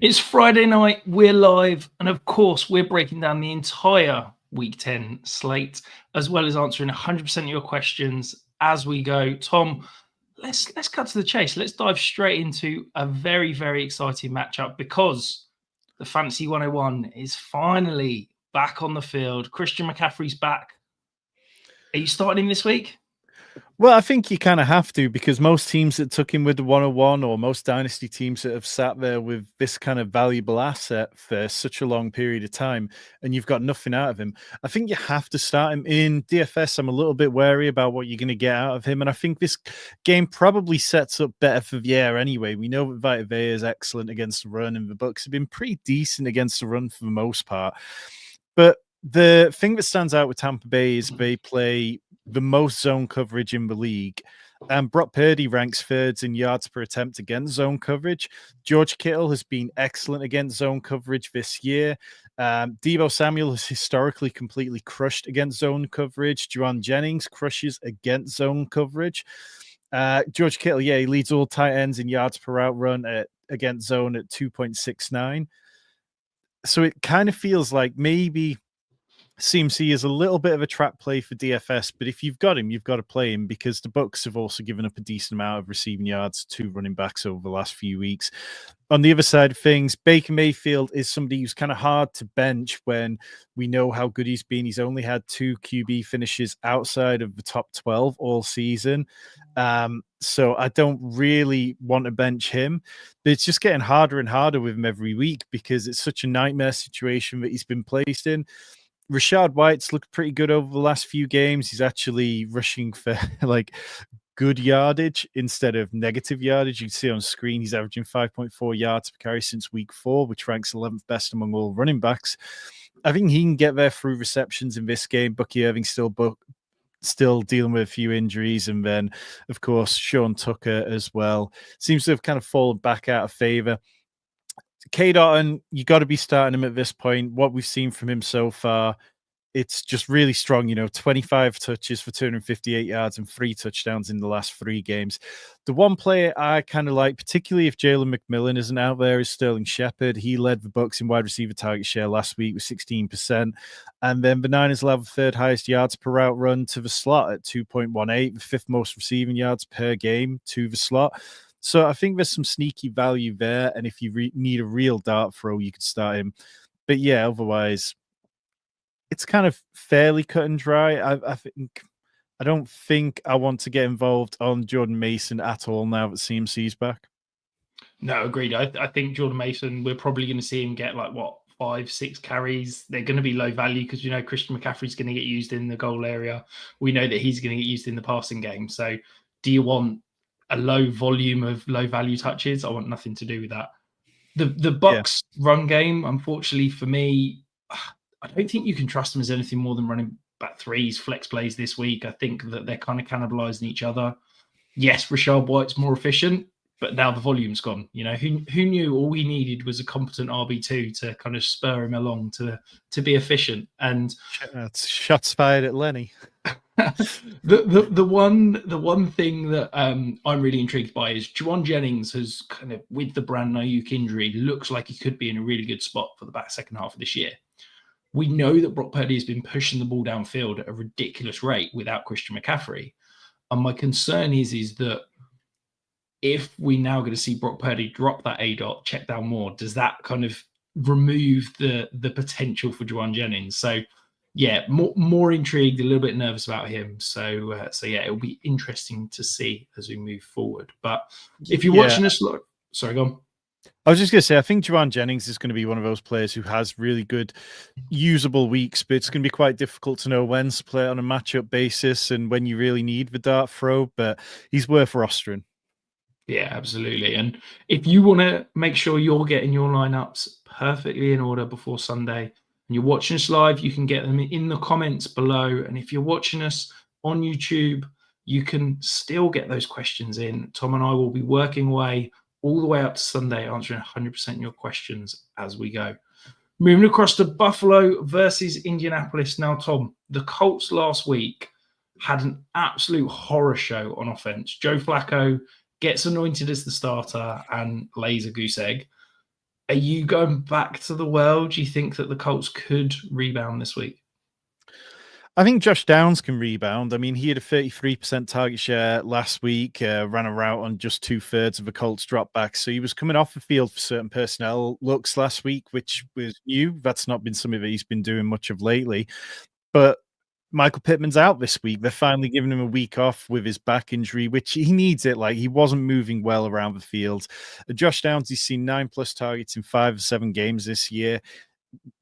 It's Friday night, we're live, and of course, we're breaking down the entire Week 10 slate, as well as answering 100% of your questions as we go. Tom, let's cut to the chase. Let's dive straight into a very, very exciting matchup because the Fantasy 101 is finally back on the field. Christian McCaffrey's back. Are you starting him this week? Well, I think you kind of have to, because most teams that took him with the 101, or most dynasty teams that have sat there with this kind of valuable asset for such a long period of time, and you've got nothing out of him, I think you have to start him. In DFS, I'm a little bit wary about what you're going to get out of him, and I think this game probably sets up better for the air anyway. We know that Vita Vea is excellent against the run, and the Bucs have been pretty decent against the run for the most part. But the thing that stands out with Tampa Bay is they play the most zone coverage in the league. And Brock Purdy ranks third in yards per attempt against zone coverage. George Kittle has been excellent against zone coverage this year. Deebo Samuel has historically completely crushed against zone coverage. Juwan Jennings crushes against zone coverage. George Kittle, he leads all tight ends in yards per route run against zone at 2.69. So it kind of feels like maybe CMC is a little bit of a trap play for DFS, but if you've got him, you've got to play him, because the Bucs have also given up a decent amount of receiving yards to running backs over the last few weeks. On the other side of things, Baker Mayfield is somebody who's kind of hard to bench when we know how good he's been. He's only had 2 QB finishes outside of the top 12 all season. So I don't really want to bench him, but it's just getting harder and harder with him every week because it's such a nightmare situation that he's been placed in. Rashad White's looked pretty good over the last few games. He's actually rushing for like good yardage instead of negative yardage. You can see on screen he's averaging 5.4 yards per carry since week 4, which ranks 11th best among all running backs. I think he can get there through receptions in this game. Bucky Irving still dealing with a few injuries, and then of course Sean Tucker as well seems to have kind of fallen back out of favor. K. Dotton, you got to be starting him at this point. What we've seen from him so far, it's just really strong. 25 touches for 258 yards and 3 touchdowns in the last 3 games. The one player I kind of like, particularly if Jalen McMillan isn't out there, is Sterling Shepard. He led the Bucs in wide receiver target share last week with 16%. And then the Niners will have the 3rd highest yards per route run to the slot at 2.18, the 5th most receiving yards per game to the slot. So I think there's some sneaky value there, and if you need a real dart throw, you could start him. But yeah, otherwise, it's kind of fairly cut and dry. I don't think I want to get involved on Jordan Mason at all now that CMC's back. No, agreed. I think Jordan Mason, we're probably going to see him get 5-6 carries. They're going to be low value because Christian McCaffrey's going to get used in the goal area. We know that he's going to get used in the passing game. So do you want a low volume of low value touches? I want nothing to do with that. The Bucs run game, unfortunately for me, I don't think you can trust them as anything more than running back threes, flex plays this week. I think that they're kind of cannibalizing each other. Yes, Rashad White's more efficient, but now the volume's gone. Who knew all we needed was a competent RB2 to kind of spur him along to be efficient. And that's shots fired at Lenny. the one thing that I'm really intrigued by is Juwan Jennings has kind of, with the Brandon Ayuk injury, looks like he could be in a really good spot for the back second half of this year. We know that Brock Purdy has been pushing the ball downfield at a ridiculous rate without Christian McCaffrey. And my concern is that if we're now going to see Brock Purdy drop that A-dot, check down more, does that kind of remove the potential for Juwan Jennings? So yeah, more intrigued, a little bit nervous about him. So yeah, it'll be interesting to see as we move forward. But if you're watching us, sorry, go on. I was just going to say, I think Juwan Jennings is going to be one of those players who has really good usable weeks, but it's going to be quite difficult to know when to play on a matchup basis and when you really need the dart throw, but he's worth rostering. Yeah, absolutely. And if you want to make sure you're getting your lineups perfectly in order before Sunday, and you're watching us live, you can get them in the comments below. And if you're watching us on YouTube, you can still get those questions in. Tom and I will be working away all the way up to Sunday, answering 100% of your questions as we go. Moving across to Buffalo versus Indianapolis. Now, Tom, the Colts last week had an absolute horror show on offense. Joe Flacco gets anointed as the starter and lays a goose egg. Are you going back to the well? Do you think that the Colts could rebound this week? I think Josh Downs can rebound. I mean, he had a 33% target share last week, ran a route on just 2/3 of a Colts dropback. So he was coming off the field for certain personnel looks last week, which was new. That's not been something that he's been doing much of lately. But Michael Pittman's out this week. They're finally giving him a week off with his back injury, which he needs it. Like, he wasn't moving well around the field. Josh Downs, he's seen 9+ targets in 5 or 7 games this year.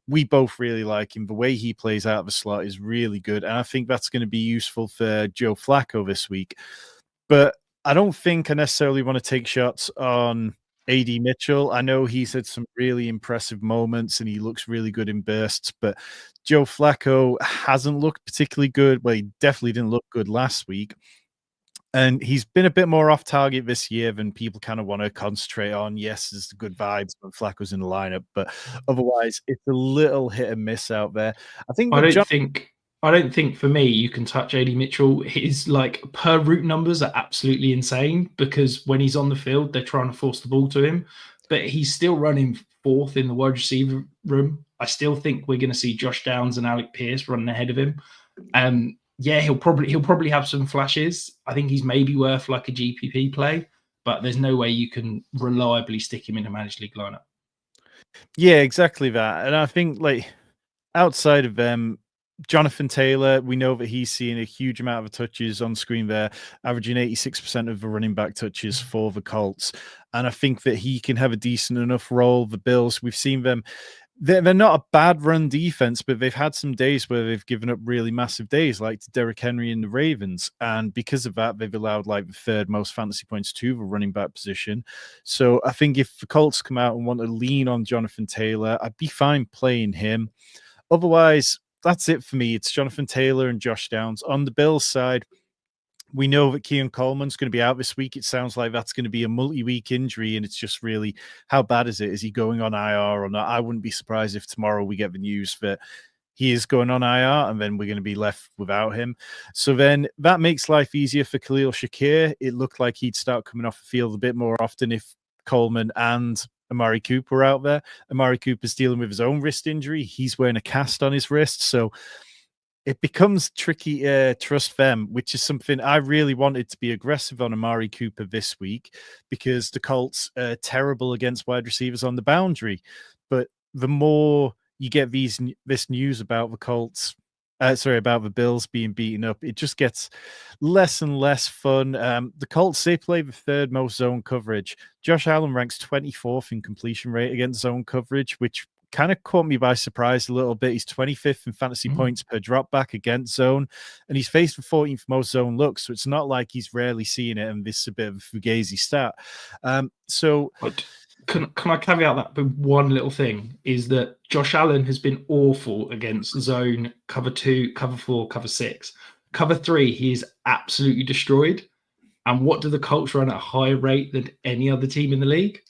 We both really like him. The way he plays out of the slot is really good. And I think that's going to be useful for Joe Flacco this week. But I don't think I necessarily want to take shots on AD Mitchell. I know he's had some really impressive moments and he looks really good in bursts, but Joe Flacco hasn't looked particularly good. Well, he definitely didn't look good last week. And he's been a bit more off target this year than people kind of want to concentrate on. Yes, there's the good vibes when Flacco's in the lineup, but otherwise, it's a little hit and miss out there. I think I with don't think for me you can touch AD Mitchell. His like per route numbers are absolutely insane because when he's on the field, they're trying to force the ball to him, but he's still running fourth in the wide receiver room. I still think we're going to see Josh Downs and Alec Pierce running ahead of him. Yeah, he'll probably have some flashes. I think he's maybe worth like a GPP play, but there's no way you can reliably stick him in a managed league lineup. Yeah, exactly that. And I think like outside of them, Jonathan Taylor, we know that he's seeing a huge amount of touches on screen there, averaging 86% of the running back touches for the Colts. And I think that he can have a decent enough role. The Bills, we've seen them. They're not a bad run defense, but they've had some days where they've given up really massive days, like to Derrick Henry and the Ravens. And because of that, they've allowed like the third most fantasy points to the running back position. So I think if the Colts come out and want to lean on Jonathan Taylor, I'd be fine playing him. Otherwise, that's it for me. It's Jonathan Taylor and Josh Downs. On the Bills side, we know that Keon Coleman's going to be out this week. It sounds like that's going to be a multi-week injury, and it's just really, how bad is it? Is he going on IR or not? I wouldn't be surprised if tomorrow we get the news that he is going on IR, and then we're going to be left without him. So then that makes life easier for Khalil Shakir. It looked like he'd start coming off the field a bit more often if Coleman and Amari Cooper out there. Amari Cooper's dealing with his own wrist injury. He's wearing a cast on his wrist, so it becomes tricky to trust them, which is something I really wanted to be aggressive on Amari Cooper this week because the Colts are terrible against wide receivers on the boundary. But the more you get this news about the Colts, about the Bills being beaten up, it just gets less and less fun. The Colts, they play the third most zone coverage. Josh Allen ranks 24th in completion rate against zone coverage, which kind of caught me by surprise a little bit. He's 25th in fantasy points per drop back against zone, and he's faced the 14th most zone looks. So it's not like he's rarely seeing it, and this is a bit of a fugazi stat. But can I caveat that with one little thing? Is that Josh Allen has been awful against zone, cover 2, cover 4, cover 6. Cover 3, he is absolutely destroyed. And what do the Colts run at a higher rate than any other team in the league?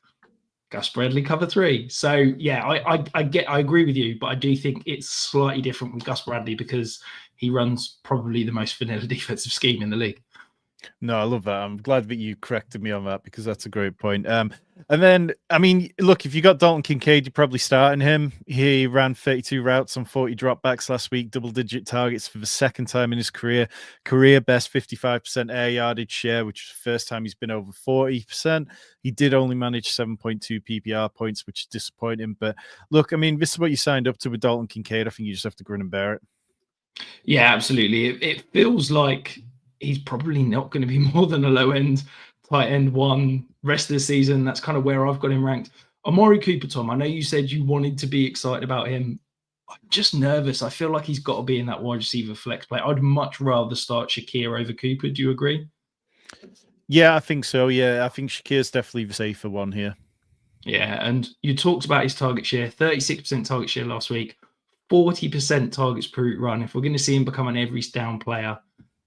Gus Bradley cover 3. So yeah, I agree with you, but I do think it's slightly different with Gus Bradley because he runs probably the most vanilla defensive scheme in the league. No, I love that. I'm glad that you corrected me on that because that's a great point. And then, I mean, look, if you got Dalton Kincaid, you're probably starting him. He ran 32 routes on 40 dropbacks last week, double-digit targets for the second time in his career. Career best 55% air yardage share, which is the first time he's been over 40%. He did only manage 7.2 PPR points, which is disappointing. But look, I mean, this is what you signed up to with Dalton Kincaid. I think you just have to grin and bear it. Yeah, absolutely. It feels like he's probably not going to be more than a low end tight end one rest of the season. That's kind of where I've got him ranked. Amari Cooper, Tom, I know you said you wanted to be excited about him. I'm just nervous. I feel like he's got to be in that wide receiver flex play. I'd much rather start Shakir over Cooper. Do you agree? Yeah, I think so. Yeah, I think Shakir's definitely the safer one here. Yeah, and you talked about his target share, 36% target share last week, 40% targets per route run. If we're going to see him become an every down player,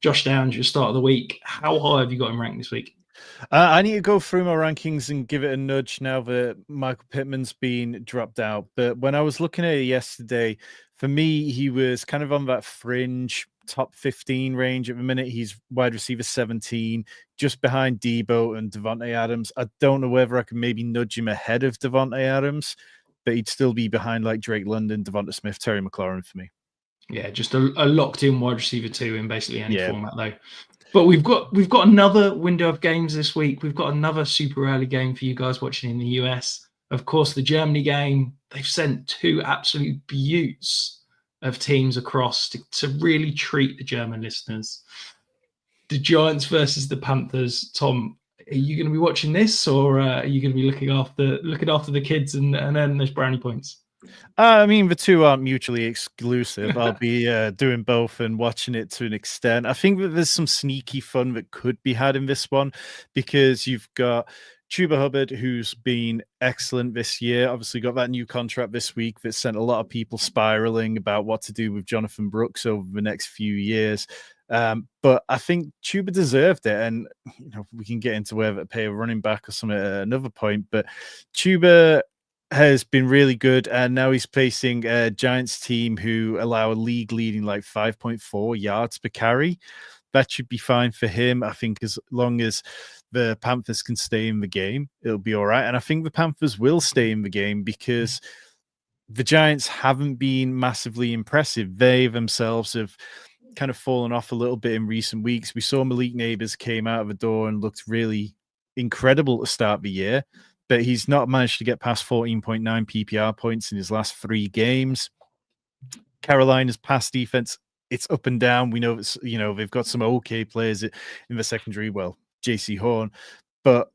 Josh Downs, your start of the week, how high have you got him ranked this week? I need to go through my rankings and give it a nudge now that Michael Pittman's been dropped out. But when I was looking at it yesterday, for me, he was kind of on that fringe top 15 range at the minute. He's wide receiver 17, just behind Deebo and Devontae Adams. I don't know whether I can maybe nudge him ahead of Devontae Adams, but he'd still be behind like Drake London, Devonta Smith, Terry McLaurin for me. Yeah, just a locked-in wide receiver 2 in basically any Yeah. format, though. But we've got another window of games this week. We've got another super early game for you guys watching in the US. Of course, the Germany game. They've sent 2 absolute beauts of teams across to really treat the German listeners. The Giants versus the Panthers. Tom, are you going to be watching this, or are you going to be looking after the kids and earning those brownie points? I mean, the two aren't mutually exclusive. I'll be doing both and watching it to an extent. I think that there's some sneaky fun that could be had in this one because you've got Chuba Hubbard, who's been excellent this year. Obviously got that new contract this week that sent a lot of people spiraling about what to do with Jonathan Brooks over the next few years. But I think Chuba deserved it. And, we can get into whether to pay a running back or something at another point. But Chuba has been really good, and now he's facing a Giants team who allow a league-leading like 5.4 yards per carry. That should be fine for him. I think as long as the Panthers can stay in the game, it'll be all right. And I think the Panthers will stay in the game because the Giants haven't been massively impressive. They themselves have kind of fallen off a little bit in recent weeks. We saw Malik Neighbors came out of the door and looked really incredible to start the year, but he's not managed to get past 14.9 PPR points in his last 3 games. Carolina's pass defense, it's up and down. We know it's, they've got some okay players in the secondary. Well, JC Horn, but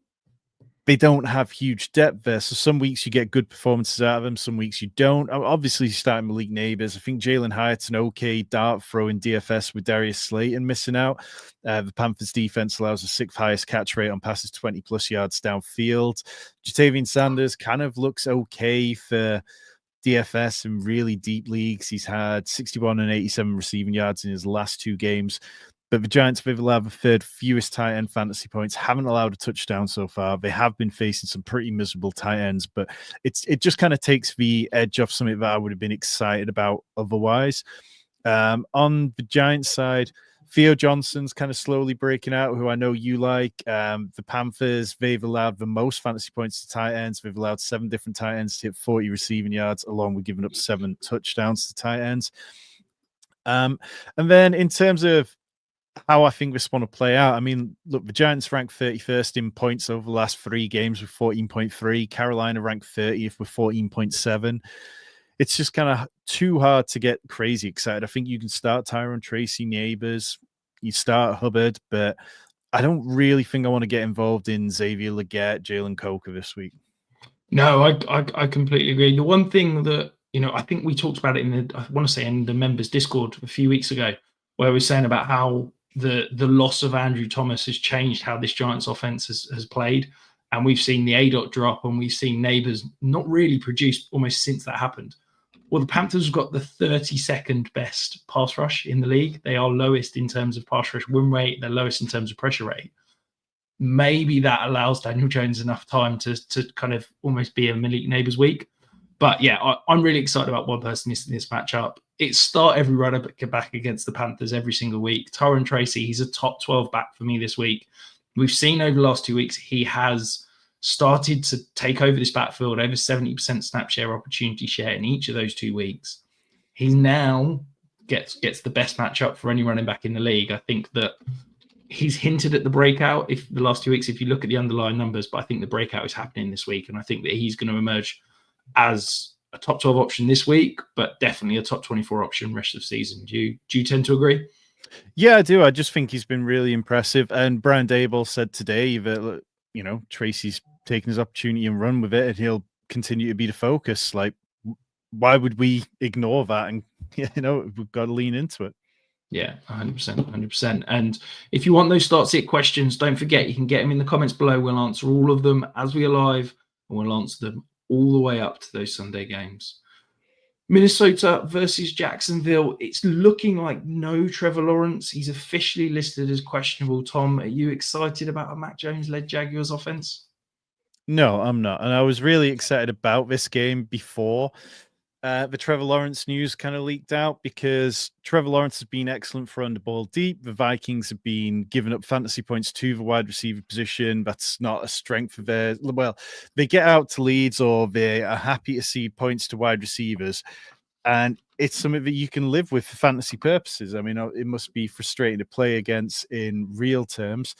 they don't have huge depth there. So some weeks you get good performances out of them. Some weeks you don't. Obviously, starting Malik Neighbors. I think Jalen Hyatt's an okay dart throw in DFS with Darius Slayton missing out. The Panthers defense allows the 6th highest catch rate on passes 20+ yards downfield. Jatavian Sanders kind of looks okay for DFS in really deep leagues. He's had 61 and 87 receiving yards in his last 2 games. But the Giants, they've allowed the 3rd fewest tight end fantasy points, haven't allowed a touchdown so far. They have been facing some pretty miserable tight ends, but it just kind of takes the edge off something that I would have been excited about otherwise. On the Giants side, Theo Johnson's kind of slowly breaking out, who I know you like. The Panthers, they've allowed the most fantasy points to tight ends. They've allowed 7 different tight ends to hit 40 receiving yards, along with giving up 7 touchdowns to tight ends. And then in terms of how I think this one will play out, I mean, look, the Giants ranked 31st in points over the last 3 games with 14.3. Carolina ranked 30th with 14.7. It's just kind of too hard to get crazy excited. I think you can start Tyrone, Tracy, Neighbors, you start Hubbard, but I don't really think I want to get involved in Xavier Legette, Jalen Coker this week. No, I completely agree. The one thing that, I think we talked about it in the members Discord a few weeks ago, where we were saying about how the loss of Andrew Thomas has changed how this Giants offense has played. And we've seen the A-dot drop, and we've seen Neighbors not really produce almost since that happened. Well, the Panthers have got the 32nd best pass rush in the league. They are lowest in terms of pass rush win rate. They're lowest in terms of pressure rate. Maybe that allows Daniel Jones enough time to kind of almost be a Malik Neighbors week. But yeah, I'm really excited about one person in this matchup. It's start every runner back against the Panthers every single week. Tyrone Tracy, he's a top 12 back for me this week. We've seen over the last 2 weeks, he has started to take over this backfield, over 70% snap share opportunity share in each of those 2 weeks. He now gets the best matchup for any running back in the league. I think that he's hinted at the breakout if the last 2 weeks, if you look at the underlying numbers, but I think the breakout is happening this week. And I think that he's going to emerge as a top 12 option this week, but definitely a top 24 option rest of the season. Do you tend to agree? Yeah, I do. I just think he's been really impressive. And Brian Daboll said today that, Tracy's taking his opportunity and run with it, and he'll continue to be the focus. Like, why would we ignore that? And, we've got to lean into it. Yeah, 100%. And if you want those start sit questions, don't forget, you can get them in the comments below. We'll answer all of them as we are live, and we'll answer them all the way up to those Sunday games. Minnesota versus Jacksonville. It's looking like no Trevor Lawrence. He's officially listed as questionable. Tom, are you excited about a Mac Jones-led Jaguars offense? No, I'm not. And I was really excited about this game before. The Trevor Lawrence news kind of leaked out because Trevor Lawrence has been excellent for under ball deep. The Vikings have been giving up fantasy points to the wide receiver position. That's not a strength of theirs. Well, they get out to leads or they are happy to see points to wide receivers. And it's something that you can live with for fantasy purposes. I mean, it must be frustrating to play against in real terms.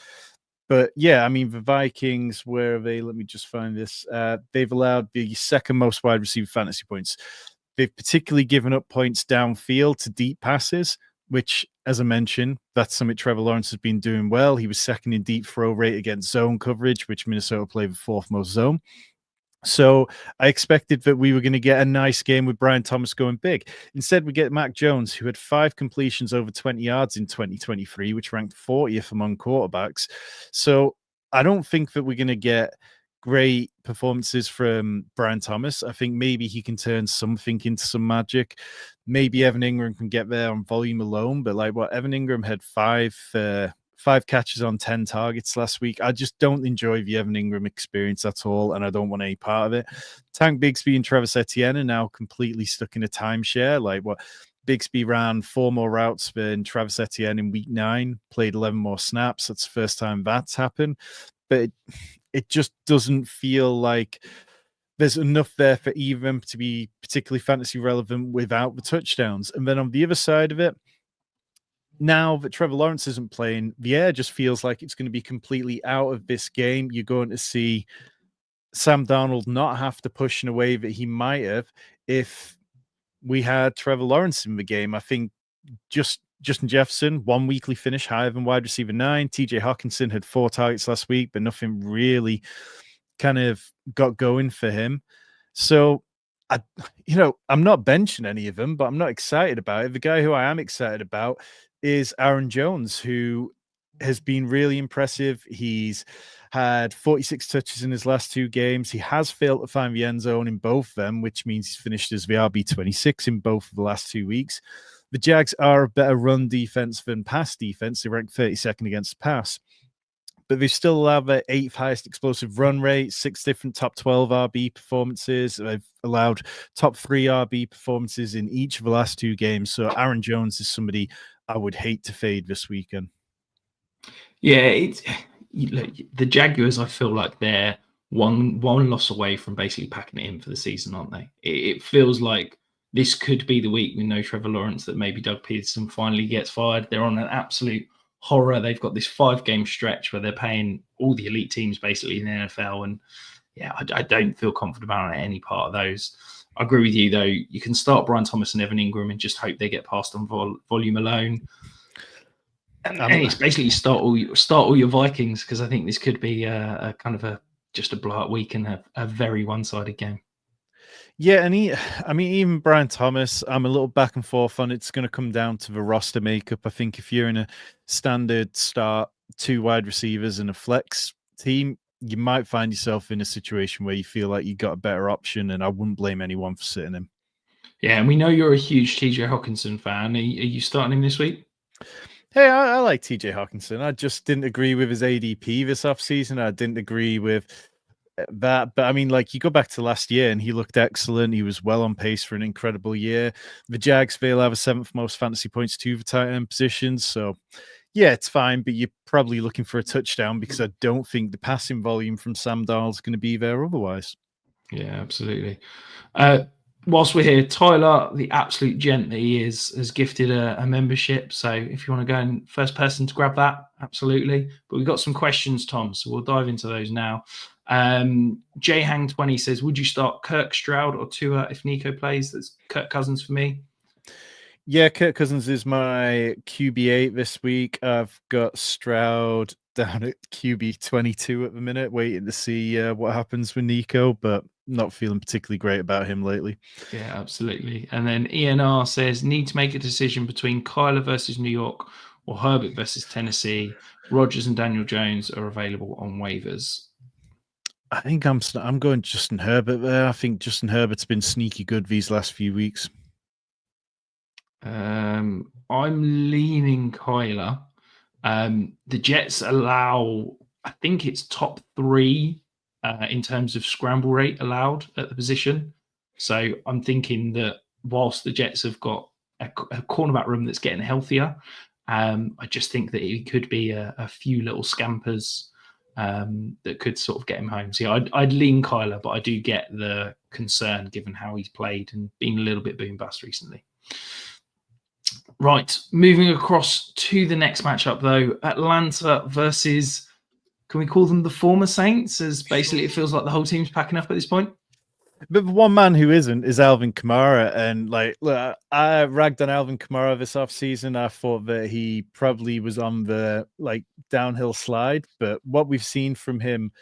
But yeah, I mean, the Vikings, where are they? Let me just find this. They've allowed the second most wide receiver fantasy points. They've particularly given up points downfield to deep passes, which, as I mentioned, that's something Trevor Lawrence has been doing well. He was second in deep throw rate against zone coverage, which Minnesota played the fourth most zone. So I expected that we were going to get a nice game with Brian Thomas going big. Instead, we get Mac Jones, who had 5 completions over 20 yards in 2023, which ranked 40th among quarterbacks. So I don't think that we're going to get great performances from Brian Thomas. I think maybe he can turn something into some magic. Maybe Evan Ingram can get there on volume alone, but like what Evan Ingram had 5 catches on 10 targets last week. I just don't enjoy the Evan Ingram experience at all, and I don't want any part of it. Tank Bigsby and Travis Etienne are now completely stuck in a timeshare. Like what Bigsby ran 4 more routes than Travis Etienne in week 9, played 11 more snaps. That's the first time that's happened. But it just doesn't feel like there's enough there for either of them to be particularly fantasy relevant without the touchdowns. And then on the other side of it, now that Trevor Lawrence isn't playing, the air just feels like it's going to be completely out of this game. You're going to see Sam Darnold not have to push in a way that he might have if we had Trevor Lawrence in the game. I think just Justin Jefferson, 1 weekly finish higher than wide receiver 9. TJ Hawkinson had 4 targets last week, but nothing really kind of got going for him. So, I'm not benching any of them, but I'm not excited about it. The guy who I am excited about is Aaron Jones, who has been really impressive. He's had 46 touches in his last 2 games. He has failed to find the end zone in both of them, which means he's finished as the RB26 in both of the last 2 weeks. The Jags are a better run defense than pass defense. They rank 32nd against the pass, but they still allowed their 8th highest explosive run rate, 6 different top 12 RB performances. They've allowed top 3 RB performances in each of the last 2 games. So Aaron Jones is somebody I would hate to fade this weekend. Yeah, the Jaguars, I feel like they're one loss away from basically packing it in for the season, aren't they? It feels like this could be the week with no Trevor Lawrence that maybe Doug Peterson finally gets fired. They're on an absolute horror. They've got this 5-game stretch where they're paying all the elite teams basically in the NFL. And yeah, I don't feel confident about any part of those. I agree with you, though. You can start Brian Thomas and Evan Ingram and just hope they get past on volume alone. And it's basically start all your Vikings, because I think this could be a kind of just a blowout week and a very one-sided game. Yeah, and even Brian Thomas, I'm a little back and forth on. It's going to come down to the roster makeup. I think if you're in a standard start, 2 wide receivers and a flex team, you might find yourself in a situation where you feel like you got a better option, and I wouldn't blame anyone for sitting him. Yeah, and we know you're a huge TJ Hawkinson fan. Are you starting him this week? Hey, I like TJ Hawkinson. I just didn't agree with his ADP this offseason. I didn't agree with that. But I mean, like, you go back to last year and he looked excellent. He was well on pace for an incredible year. The Jags fail have a 7th most fantasy points to the tight end position. So, yeah, it's fine. But you're probably looking for a touchdown, because I don't think the passing volume from Sam Darnold is going to be there otherwise. Yeah, absolutely. Whilst we're here, Tyler, the absolute gent that he is, has gifted a membership. So if you want to go and first person to grab that, absolutely. But we've got some questions, Tom, so we'll dive into those now. Jhang20 says, would you start Kirk, Stroud, or Tua if Nico plays? That's Kirk Cousins for me. Yeah, Kirk Cousins is my QB8 this week. I've got Stroud down at QB22 at the minute, waiting to see what happens with Nico, but not feeling particularly great about him lately. Yeah, absolutely. And then ENR says, need to make a decision between Kyler versus New York or Herbert versus Tennessee. Rodgers and Daniel Jones are available on waivers. I think I'm going Justin Herbert there. I think Justin Herbert's been sneaky good these last few weeks. I'm leaning Kyler. The Jets allow, I think it's top 3 in terms of scramble rate allowed at the position. So I'm thinking that whilst the Jets have got a cornerback room that's getting healthier, I just think that it could be a few little scampers that could sort of get him home. So yeah, I'd lean Kyler, but I do get the concern given how he's played and being a little bit boom bust recently. Right, moving across to the next matchup though, Atlanta versus, can we call them the former Saints? As basically it feels like the whole team's packing up at this point. But the one man who isn't is Alvin Kamara. And like, look, I ragged on Alvin Kamara this offseason. I thought that he probably was on the like downhill slide. But what we've seen from him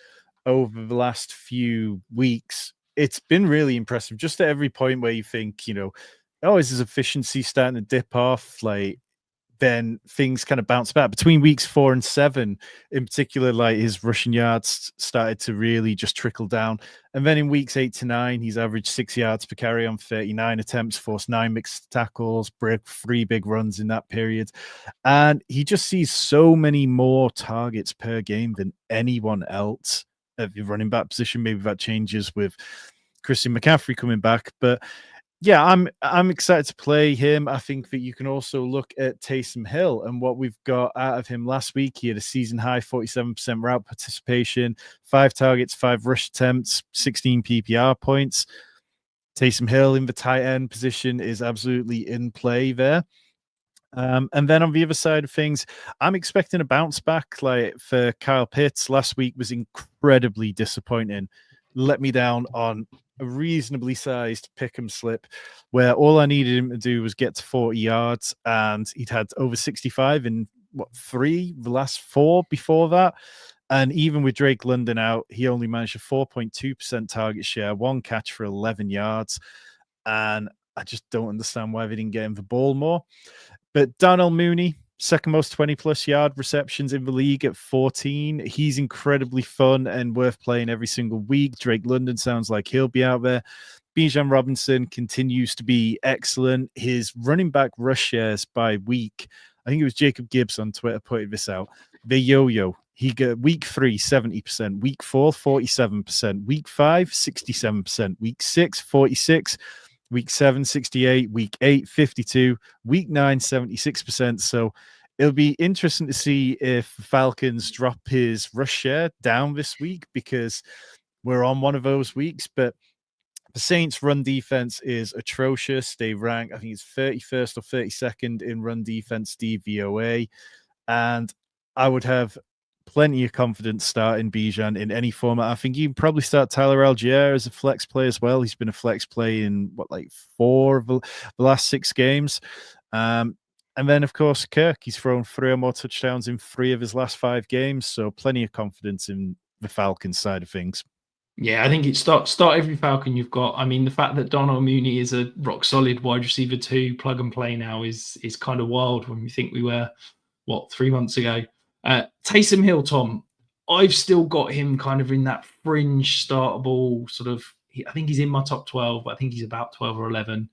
over the last few weeks, it's been really impressive. Just at every point where you think, oh, is his efficiency starting to dip off? Like, then things kind of bounce back between weeks 4 and 7 in particular. Like his rushing yards started to really just trickle down, and then in weeks 8 to 9 he's averaged 6 yards per carry on 39 attempts, forced 9 mixed tackles, broke 3 big runs in that period, and he just sees so many more targets per game than anyone else at the running back position. Maybe that changes with Christian McCaffrey coming back, but yeah, I'm excited to play him. I think that you can also look at Taysom Hill and what we've got out of him last week. He had a season high 47% route participation, 5 targets, 5 rush attempts, 16 PPR points. Taysom Hill in the tight end position is absolutely in play there. And then on the other side of things, I'm expecting a bounce back. Like for Kyle Pitts, last week was incredibly disappointing. Let me down on a reasonably sized pick 'em slip where all I needed him to do was get to 40 yards, and he'd had over 65 in the last 4 before that. And even with Drake London out, he only managed a 4.2% target share, 1 catch for 11 yards. And I just don't understand why they didn't get him the ball more. But Darnell Mooney, second most 20-plus yard receptions in the league at 14. He's incredibly fun and worth playing every single week. Drake London sounds like he'll be out there. Bijan Robinson continues to be excellent. His running back rush shares by week, I think it was Jacob Gibbs on Twitter putting this out. They yo-yo. He got week 3, 70%, week 4, 47%, week 5, 67%, week 6, 46%. Week 7, 68, week 8, 52, week 9, 76%. So it'll be interesting to see if the Falcons drop his rush share down this week, because we're on one of those weeks. But the Saints' run defense is atrocious. They rank, I think it's 31st or 32nd in run defense DVOA. And I would have plenty of confidence starting Bijan in any format. I think you can probably start Tyler Algier as a flex play as well. He's been a flex play in 4 of the last 6 games. And then, of course, Kirk, he's thrown 3 or more touchdowns in 3 of his last 5 games. So plenty of confidence in the Falcons side of things. Yeah, I think it's start every Falcon you've got. I mean, the fact that Darnell Mooney is a rock solid wide receiver 2 plug and play now is kind of wild when we think we were, 3 months ago. Taysom Hill, Tom, I've still got him kind of in that fringe startable sort of, I think he's in my top 12, but I think he's about 12 or 11.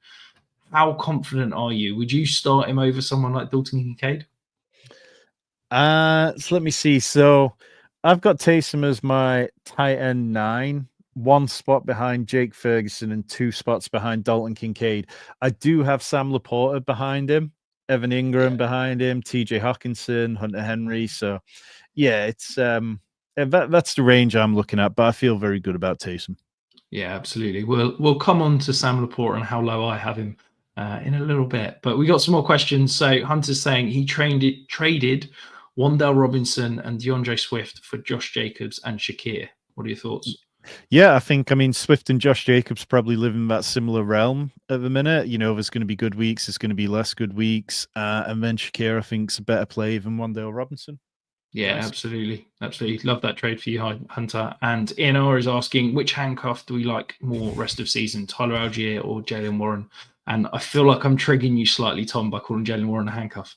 How confident are you? Would you start him over someone like Dalton Kincaid? So let me see. So I've got Taysom as my tight end 9, 1 spot behind Jake Ferguson and 2 spots behind Dalton Kincaid. I do have Sam LaPorta behind him, Evan Ingram behind him, TJ Hawkinson, Hunter Henry. So yeah, it's that's the range I'm looking at, but I feel very good about Taysom. Yeah, absolutely. We'll come on to Sam LaPorta and how low I have him in a little bit. But we got some more questions. So Hunter's saying he traded Wan'Dale Robinson and DeAndre Swift for Josh Jacobs and Shakir. What are your thoughts? Yeah, I think, Swift and Josh Jacobs probably live in that similar realm at the minute. There's going to be good weeks, there's going to be less good weeks. And then Shakir, I think, is a better play than Wan'Dale Robinson. Yeah, nice. Absolutely. Love that trade for you, Hunter. And Ian R is asking, which handcuff do we like more rest of season, Tyler Algier or Jaylen Warren? And I feel like I'm triggering you slightly, Tom, by calling Jaylen Warren a handcuff.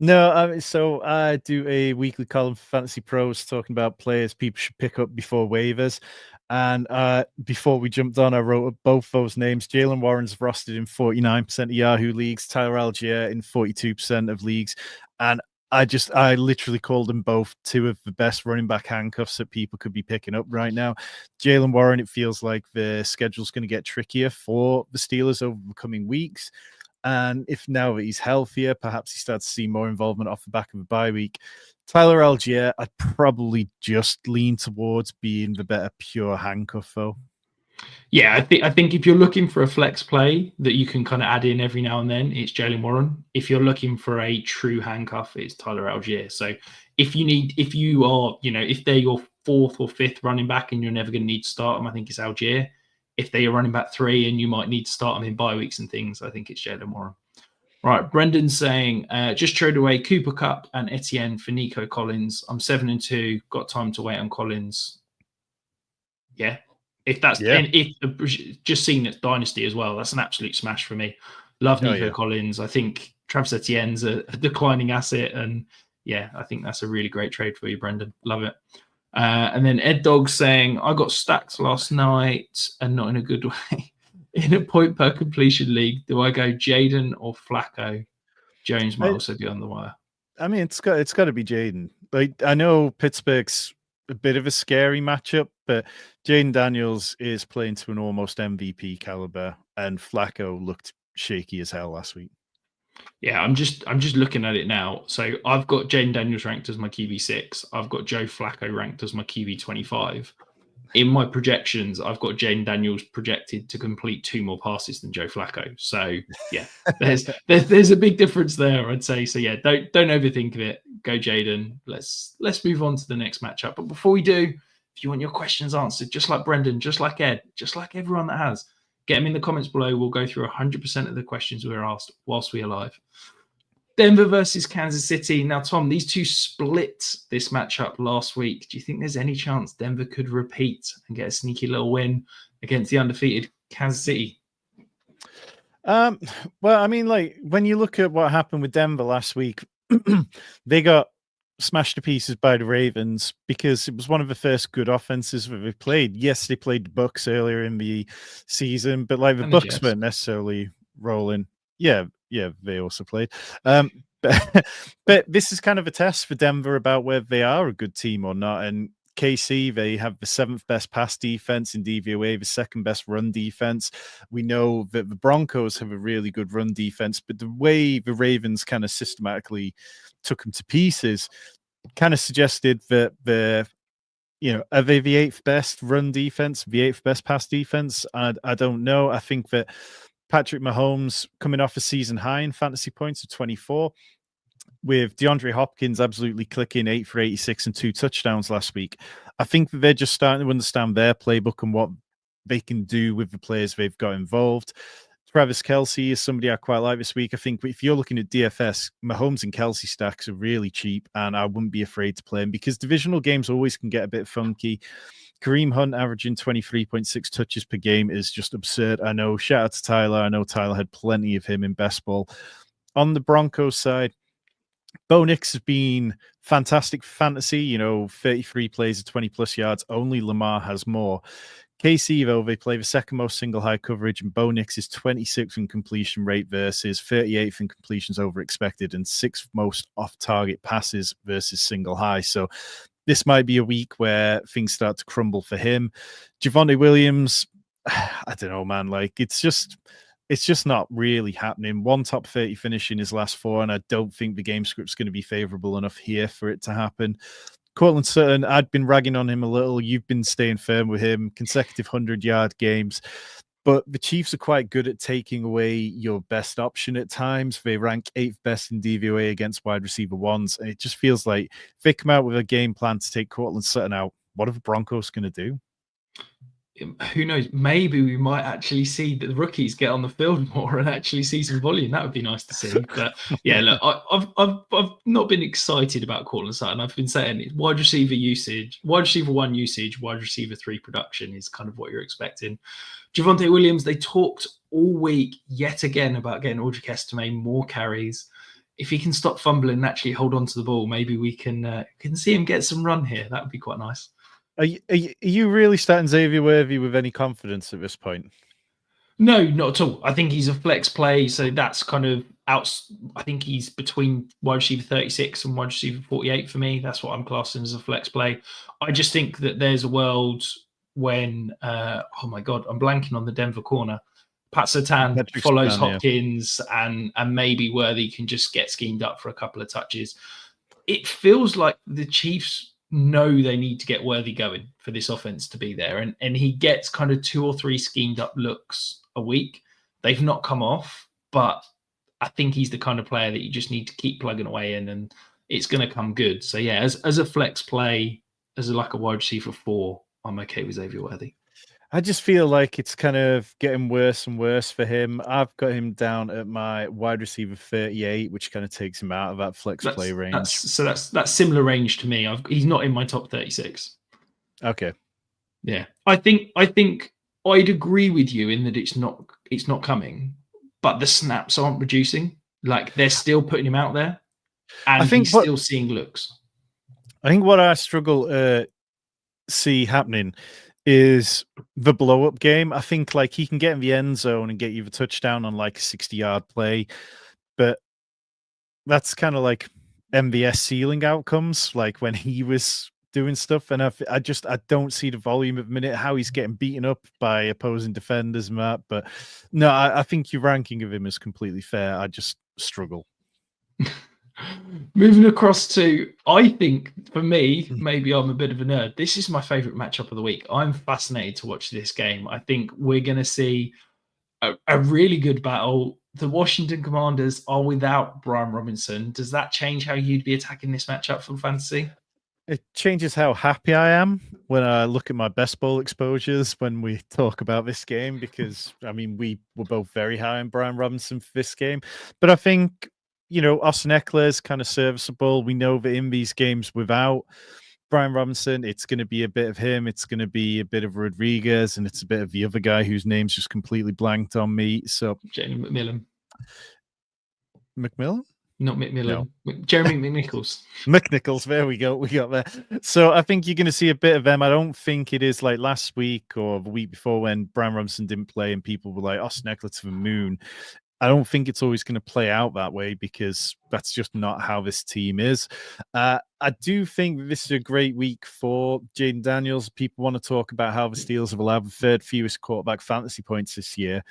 No, so I do a weekly column for Fantasy Pros talking about players people should pick up before waivers. And before we jumped on, I wrote both those names. Jaylen Warren's rostered in 49% of Yahoo leagues, Tyler Algier in 42% of leagues. And I literally called them both two of the best running back handcuffs that people could be picking up right now. Jaylen Warren, it feels like the schedule's going to get trickier for the Steelers over the coming weeks. And if now that he's healthier, perhaps he starts to see more involvement off the back of a bye week. Tyler Algier, I'd probably just lean towards being the better pure handcuff, though. Yeah, I think if you're looking for a flex play that you can kind of add in every now and then, it's Jaylen Warren. If you're looking for a true handcuff, it's Tyler Algier. So if you are, if they're your fourth or fifth running back and you're never going to need to start them, I think it's Algier. If they're your running back 3 and you might need to start them in bye weeks and things, I think it's Jaylen Warren. Right, Brendan's saying, just trade away Cooper Kupp and Etienne for Nico Collins. I'm 7-2, got time to wait on Collins. Yeah. If that's and if just seeing it Dynasty as well, that's an absolute smash for me. Love Nico Collins. I think Travis Etienne's a declining asset, and I think that's a really great trade for you, Brendan. Love it. And then Ed Dog saying, I got stacked last night and not in a good way. In a point per completion league, do I go Jaden or Flacco? Jones might also be on the wire. I mean, it's got to be Jaden. Like, I know Pittsburgh's a bit of a scary matchup, but Jaden Daniels is playing to an almost MVP caliber, and Flacco looked shaky as hell last week. Yeah, I'm just looking at it now. So I've got Jaden Daniels ranked as my QB6. I've got Joe Flacco ranked as my QB25. In my projections, I've got Jaden Daniels projected to complete 2 more passes than Joe Flacco. So yeah, there's a big difference there, I'd say. So yeah, don't overthink of it. Go Jaden. Let's move on to the next matchup. But before we do, if you want your questions answered, just like Brendan, just like Ed, just like everyone that has, get them in the comments below. We'll go through 100% of the questions we were asked whilst we are live. Denver versus Kansas City. Now, Tom, these two split this matchup last week. Do you think there's any chance Denver could repeat and get a sneaky little win against the undefeated Kansas City? Well, I mean, like, when you look at what happened with Denver last week, they got smashed to pieces by the Ravens because it was one of the first good offenses that they played. Yes, they played the Bucs earlier in the season, but like the Bucs weren't necessarily rolling. Yeah, they also played. But this is kind of a test for Denver about whether they are a good team or not. And KC, they have the 7th best pass defense in DVOA, the 2nd best run defense. We know that the Broncos have a really good run defense, but the way the Ravens kind of systematically took them to pieces kind of suggested that are they the 8th best run defense, the 8th best pass defense? I don't know. I think that Patrick Mahomes coming off a season high in fantasy points of 24, with DeAndre Hopkins absolutely clicking 8 for 86 and 2 touchdowns last week. I think that they're just starting to understand their playbook and what they can do with the players they've got involved. Travis Kelce is somebody I quite like this week. I think if you're looking at DFS, Mahomes and Kelce stacks are really cheap, and I wouldn't be afraid to play them because divisional games always can get a bit funky. Kareem Hunt averaging 23.6 touches per game is just absurd. I know. Shout out to Tyler. I know Tyler had plenty of him in best ball. On the Broncos side, Bo Nix has been fantastic for fantasy. 33 plays of 20-plus yards. Only Lamar has more. KC, though, they play the 2nd most single high coverage, and Bo Nix is 26th in completion rate versus 38th in completions over expected and 6th most off-target passes versus single high. So this might be a week where things start to crumble for him. Javonte Williams, I don't know, man. Like, it's just not really happening. 1 top 30 finish in his last 4, and I don't think the game script's going to be favorable enough here for it to happen. Cortland Sutton, I'd been ragging on him a little. You've been staying firm with him. Consecutive 100-yard games. But the Chiefs are quite good at taking away your best option at times. They rank 8th best in DVOA against wide receiver ones. And it just feels like if they come out with a game plan to take Cortland Sutton out, what are the Broncos going to do? Who knows? Maybe we might actually see the rookies get on the field more and actually see some volume. That would be nice to see. But yeah, look, I've not been excited about Cortland Sutton. I've been saying it, wide receiver 1 usage, wide receiver 3 production is kind of what you're expecting. Javonte Williams, they talked all week yet again about getting Audric Estime more carries. If he can stop fumbling and actually hold on to the ball, maybe we can see him get some run here. That would be quite nice. Are you really starting Xavier Worthy with any confidence at this point? No, not at all. I think he's a flex play, so that's kind of I think he's between wide receiver 36 and wide receiver 48 for me. That's what I'm classing as a flex play. I just think that there's a world when, oh my God, I'm blanking on the Denver corner. Pat Surtain follows Hopkins, and maybe Worthy can just get schemed up for a couple of touches. It feels like the Chiefs know they need to get Worthy going for this offense to be there. And he gets kind of 2 or 3 schemed up looks a week. They've not come off, but I think he's the kind of player that you just need to keep plugging away in, and it's going to come good. So yeah, as a flex play, as a wide receiver 4, I'm okay with Xavier Worthy. I just feel like it's kind of getting worse and worse for him. I've got him down at my wide receiver 38, which kind of takes him out of that flex play range. That's similar range to me. He's not in my top 36. Okay. Yeah, I think I'd agree with you in that it's not coming, but the snaps aren't reducing. Like, they're still putting him out there, and he's still seeing looks. I think what I struggle see happening is the blow-up game. I think like he can get in the end zone and get you the touchdown on like a 60-yard play, but that's kind of like MVS ceiling outcomes, like when he was doing stuff. And I don't see the volume of minute, how he's getting beaten up by opposing defenders and that. But no, I think your ranking of him is completely fair. I just struggle. Moving across to, I think for me, maybe I'm a bit of a nerd. This is my favorite matchup of the week. I'm fascinated to watch this game. I think we're going to see a really good battle. The Washington Commanders are without Brian Robinson. Does that change how you'd be attacking this matchup for fantasy? It changes how happy I am when I look at my best ball exposures when we talk about this game, because I mean, we were both very high on Brian Robinson for this game, but I think, you know, Austin Eckler's kind of serviceable. We know that in these games without Brian Robinson, it's going to be a bit of him. It's going to be a bit of Rodriguez, and it's a bit of the other guy whose name's just completely blanked on me. So Jalen McMillan. McMillan? Not McMillan. No. Jeremy McNichols. McNichols, there we go. We got there. So I think you're going to see a bit of them. I don't think it is like last week or the week before when Brian Robinson didn't play and people were like, Austin Eckler to the moon. I don't think it's always going to play out that way, because that's just not how this team is. I do think this is a great week for Jayden Daniels. People want to talk about how the Steelers have allowed the 3rd fewest quarterback fantasy points this year.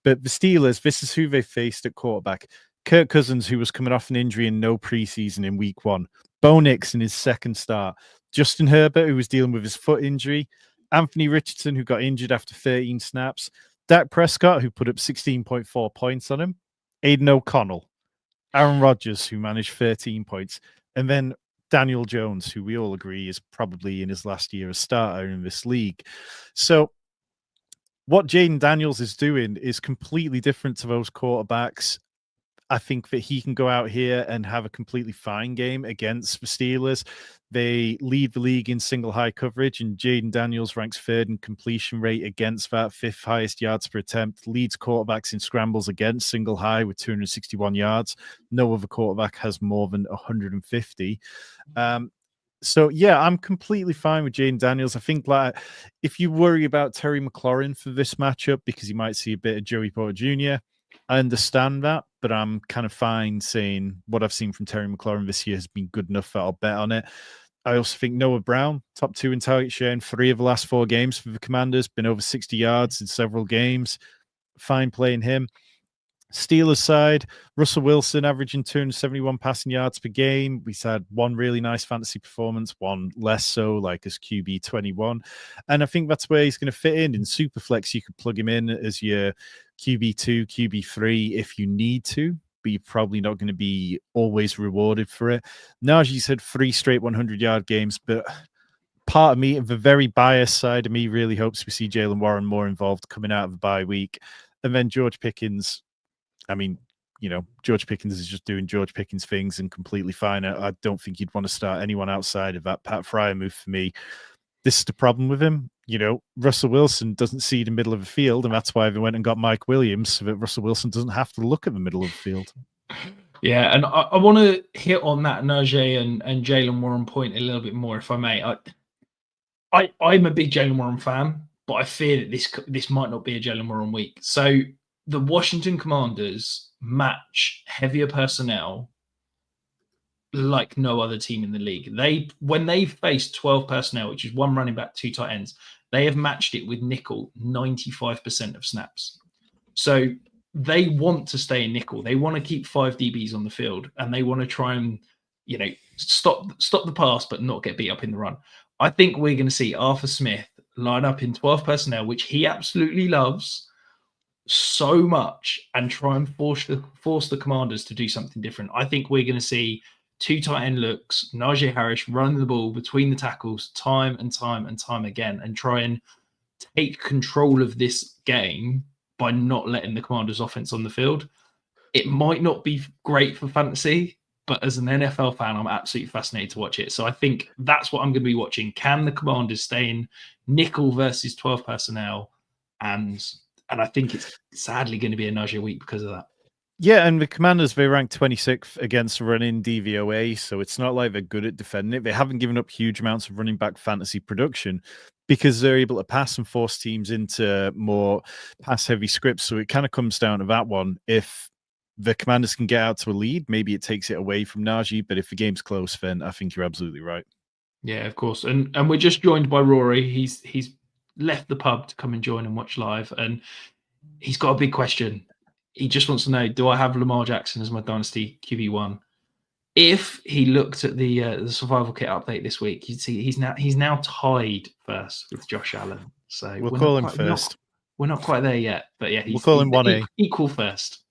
But the Steelers, this is who they faced at quarterback. Kirk Cousins, who was coming off an injury and no preseason in week 1. Bo Nix in his 2nd start. Justin Herbert, who was dealing with his foot injury. Anthony Richardson, who got injured after 13 snaps. Dak Prescott, who put up 16.4 points on him. Aiden O'Connell. Aaron Rodgers, who managed 13 points. And then Daniel Jones, who we all agree is probably in his last year as starter in this league. So what Jayden Daniels is doing is completely different to those quarterbacks. I think that he can go out here and have a completely fine game against the Steelers. They lead the league in single high coverage, and Jayden Daniels ranks 3rd in completion rate against that, 5th highest yards per attempt, leads quarterbacks in scrambles against single high with 261 yards. No other quarterback has more than 150. So, yeah, I'm completely fine with Jayden Daniels. I think like if you worry about Terry McLaurin for this matchup because you might see a bit of Joey Porter Jr., I understand that, but I'm kind of fine saying what I've seen from Terry McLaurin this year has been good enough that I'll bet on it. I also think Noah Brown, top 2 in target share in 3 of the last 4 games for the Commanders, been over 60 yards in several games. Fine playing him. Steelers side, Russell Wilson averaging 271 passing yards per game. We've had one really nice fantasy performance, one less so, like as QB 21. And I think that's where he's going to fit in. In Superflex, you could plug him in as your QB2, QB3 if you need to, but you're probably not going to be always rewarded for it. Najee said 3 straight 100-yard games, but part of me, the very biased side of me, really hopes we see Jaylen Warren more involved coming out of the bye week. And then George Pickens, I mean, you know, George Pickens is just doing George Pickens things and completely fine. I don't think you'd want to start anyone outside of that Pat Fryer move for me. This is the problem with him. You know, Russell Wilson doesn't see the middle of the field, and that's why they went and got Mike Williams, so that Russell Wilson doesn't have to look at the middle of the field. Yeah, and I want to hit on that Najee and Jaylen Warren point a little bit more, if I may. I'm a big Jaylen Warren fan, but I fear that this might not be a Jaylen Warren week. So the Washington Commanders match heavier personnel like no other team in the league. When they've faced 12 personnel, which is one running back, two tight ends, they have matched it with nickel 95% of snaps. So they want to stay in nickel. They want to keep 5 DBs on the field, and they want to try and, stop the pass, but not get beat up in the run. I think we're going to see Arthur Smith line up in 12 personnel, which he absolutely loves so much, and try and force the Commanders to do something different. I think we're going to see 2 tight end looks, Najee Harris running the ball between the tackles time and time and time again, and try and take control of this game by not letting the Commanders' offense on the field. It might not be great for fantasy, but as an NFL fan, I'm absolutely fascinated to watch it. So I think that's what I'm going to be watching. Can the Commanders stay in nickel versus 12 personnel? And I think it's sadly going to be a Najee week because of that. Yeah, and the Commanders, they ranked 26th against running DVOA, so it's not like they're good at defending it. They haven't given up huge amounts of running back fantasy production because they're able to pass and force teams into more pass-heavy scripts. So it kind of comes down to that one. If the Commanders can get out to a lead, maybe it takes it away from Najee, but if the game's close, then I think you're absolutely right. Yeah, of course. And we're just joined by Rory. He's left the pub to come and join and watch live, and he's got a big question. He just wants to know, do I have Lamar Jackson as my Dynasty QB1? If he looked at the survival kit update this week, you'd see he's now tied first with Josh Allen. So we'll call him first. We're not quite there yet, but yeah, we'll call him 1A. Equal first.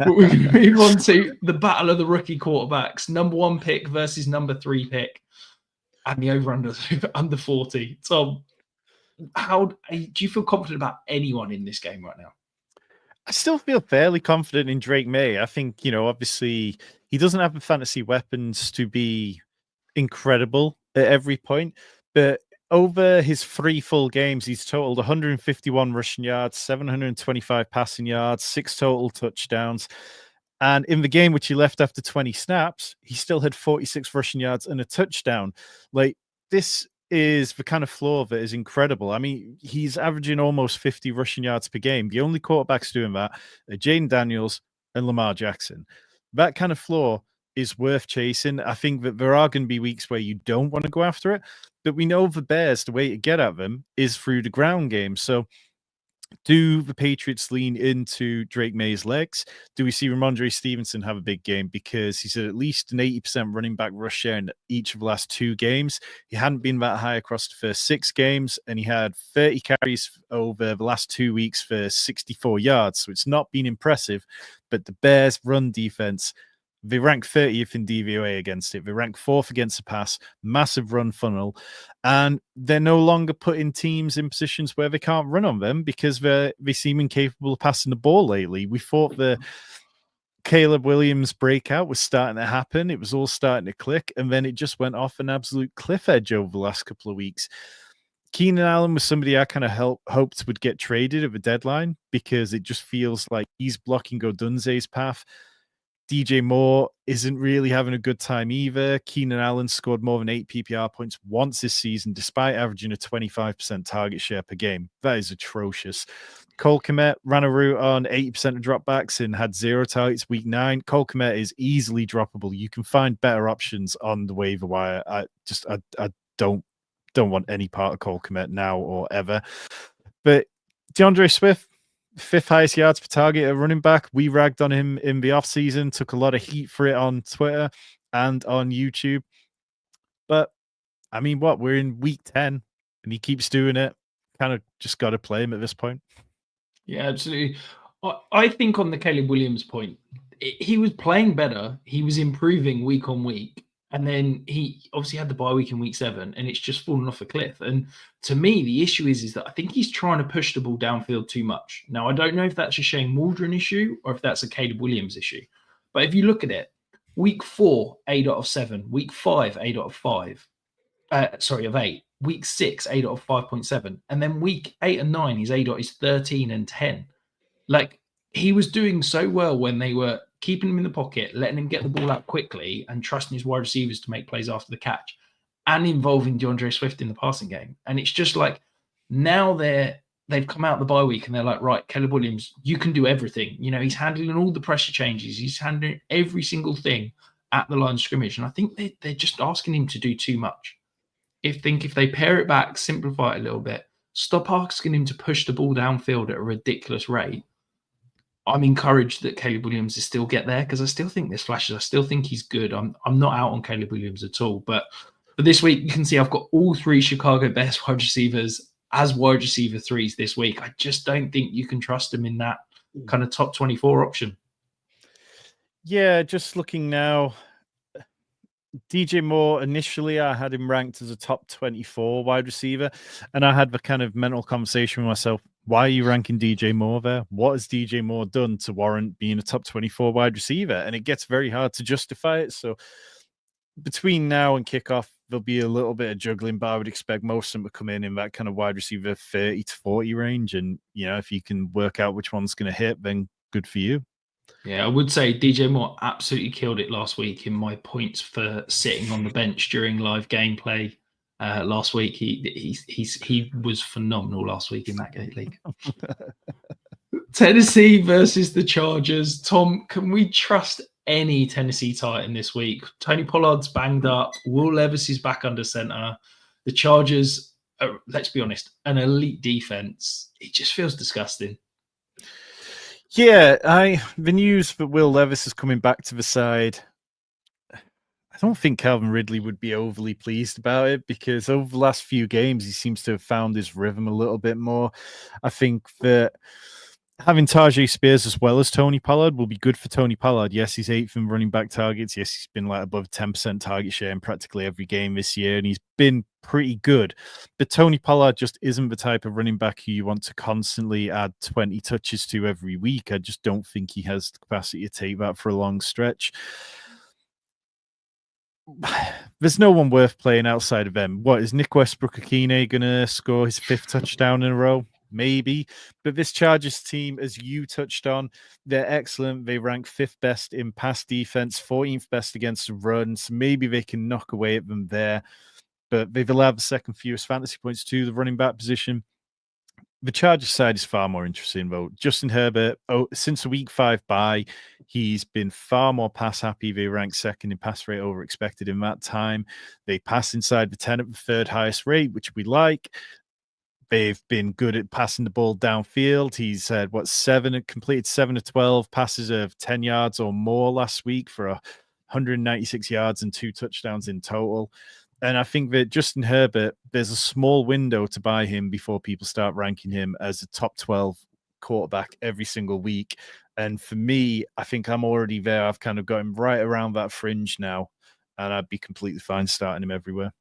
We're going to move on to the battle of the rookie quarterbacks. Number 1 pick versus number 3 pick, and the over-under under 40. So, how do you feel confident about anyone in this game right now? I still feel fairly confident in Drake May. I think, obviously he doesn't have the fantasy weapons to be incredible at every point, but over his 3 full games, he's totaled 151 rushing yards, 725 passing yards, 6 total touchdowns. And in the game, which he left after 20 snaps, he still had 46 rushing yards and a touchdown. Like, this is the kind of floor that is incredible. I mean, he's averaging almost 50 rushing yards per game. The only quarterbacks doing that are Jaden Daniels and Lamar Jackson. That kind of floor is worth chasing. I think that there are going to be weeks where you don't want to go after it, but we know the Bears, the way to get at them is through the ground game. So do the Patriots lean into Drake May's legs? Do we see Ramondre Stevenson have a big game? Because he's at least an 80% running back rush share in each of the last 2 games. He hadn't been that high across the first 6 games, and he had 30 carries over the last 2 weeks for 64 yards. So it's not been impressive, but the Bears' run defense, they rank 30th in DVOA against it. They rank 4th against the pass, massive run funnel, and they're no longer putting teams in positions where they can't run on them because they seem incapable of passing the ball lately. We thought the Caleb Williams breakout was starting to happen. It was all starting to click, and then it just went off an absolute cliff edge over the last couple of weeks. Keenan Allen was somebody I kind of hoped would get traded at the deadline because it just feels like he's blocking Odunze's path. DJ Moore isn't really having a good time either. Keenan Allen scored more than 8 PPR points once this season, despite averaging a 25% target share per game. That is atrocious. Cole Kmet ran a route on 80% of dropbacks and had 0 targets week 9. Cole Kmet is easily droppable. You can find better options on the waiver wire. I don't want any part of Cole Kmet now or ever. But DeAndre Swift, 5th highest yards per target at running back. We ragged on him in the offseason, took a lot of heat for it on Twitter and on YouTube. But, I mean, we're in week 10, and he keeps doing it. Kind of just got to play him at this point. Yeah, absolutely. I think on the Caleb Williams point, he was playing better. He was improving week on week. And then he obviously had the bye week in week 7, and it's just fallen off a cliff. And to me, the issue is that I think he's trying to push the ball downfield too much. Now, I don't know if that's a Shane Waldron issue or if that's a Caleb Williams issue. But if you look at it, week 4, 8 out of 7. Week 5, 8 out of 5. Of 8. Week 6, 8 out of 5.7. And then week 8 and 9, his 8 out is 13 and 10. Like, he was doing so well when they were keeping him in the pocket, letting him get the ball out quickly, and trusting his wide receivers to make plays after the catch, and involving DeAndre Swift in the passing game. And it's just like, now they're they've come out the bye week and they're like, right, Caleb Williams, you can do everything. You know, he's handling all the pressure changes. He's handling every single thing at the line of scrimmage. And I think they're just asking him to do too much. If they pare it back, simplify it a little bit, stop asking him to push the ball downfield at a ridiculous rate, I'm encouraged that Caleb Williams is still get there because I still think there's flashes. I still think he's good. I'm not out on Caleb Williams at all. But for this week, you can see I've got all 3 Chicago Bears wide receivers as wide receiver 3s this week. I just don't think you can trust him in that kind of top 24 option. Yeah, just looking now, DJ Moore, initially I had him ranked as a top 24 wide receiver, and I had the kind of mental conversation with myself, why are you ranking DJ Moore there? What has DJ Moore done to warrant being a top 24 wide receiver? And it gets very hard to justify it. So between now and kickoff, there'll be a little bit of juggling, but I would expect most of them to come in that kind of wide receiver 30 to 40 range. And, you know, if you can work out which one's going to hit, then good for you. Yeah, I would say DJ Moore absolutely killed it last week in my points for sitting on the bench during live gameplay. Last week, he was phenomenal last week in that league. Tennessee versus the Chargers. Tom, can we trust any Tennessee Titan this week? Tony Pollard's banged up. Will Levis is back under center. The Chargers, let's be honest, an elite defense. It just feels disgusting. Yeah, the news that Will Levis is coming back to the side, I don't think Calvin Ridley would be overly pleased about it because over the last few games, he seems to have found his rhythm a little bit more. I think that having Tajay Spears as well as Tony Pollard will be good for Tony Pollard. Yes, he's 8th in running back targets. Yes, he's been like above 10% target share in practically every game this year, and he's been pretty good. But Tony Pollard just isn't the type of running back who you want to constantly add 20 touches to every week. I just don't think he has the capacity to take that for a long stretch. There's no one worth playing outside of them. What, is Nick Westbrook-Achane going to score his 5th touchdown in a row? Maybe. But this Chargers team, as you touched on, they're excellent. They rank 5th best in pass defense, 14th best against the run. So maybe they can knock away at them there. But they've allowed the 2nd fewest fantasy points to the running back position. The Chargers side is far more interesting, though. Justin Herbert, since the week 5 bye, he's been far more pass happy. They rank 2nd in pass rate over expected in that time. They pass inside the 10 at the 3rd highest rate, which we like. They've been good at passing the ball downfield. He's had, completed 7 of 12 passes of 10 yards or more last week for 196 yards and 2 touchdowns in total. And I think that Justin Herbert, there's a small window to buy him before people start ranking him as a top 12 quarterback every single week. And for me, I think I'm already there. I've kind of got him right around that fringe now, and I'd be completely fine starting him everywhere.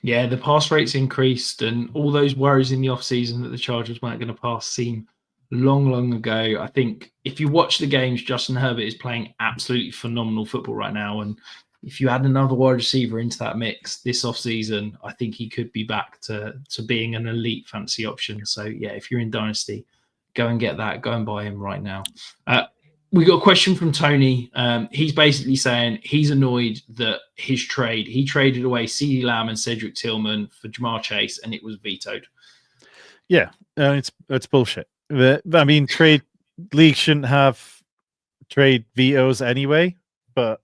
Yeah, the pass rate's increased, and all those worries in the offseason that the Chargers weren't going to pass seem long ago. I think if you watch the games, Justin Herbert is playing absolutely phenomenal football right now. And if you add another wide receiver into that mix this offseason, I think he could be back to being an elite fantasy option. So, yeah, if you're in Dynasty, go and get that. Go and buy him right now. We got a question from Tony. He's basically saying he's annoyed that he traded away CeeDee Lamb and Cedric Tillman for Jamar Chase, and it was vetoed. Yeah, it's bullshit. I mean, trade league shouldn't have trade vetoes anyway, but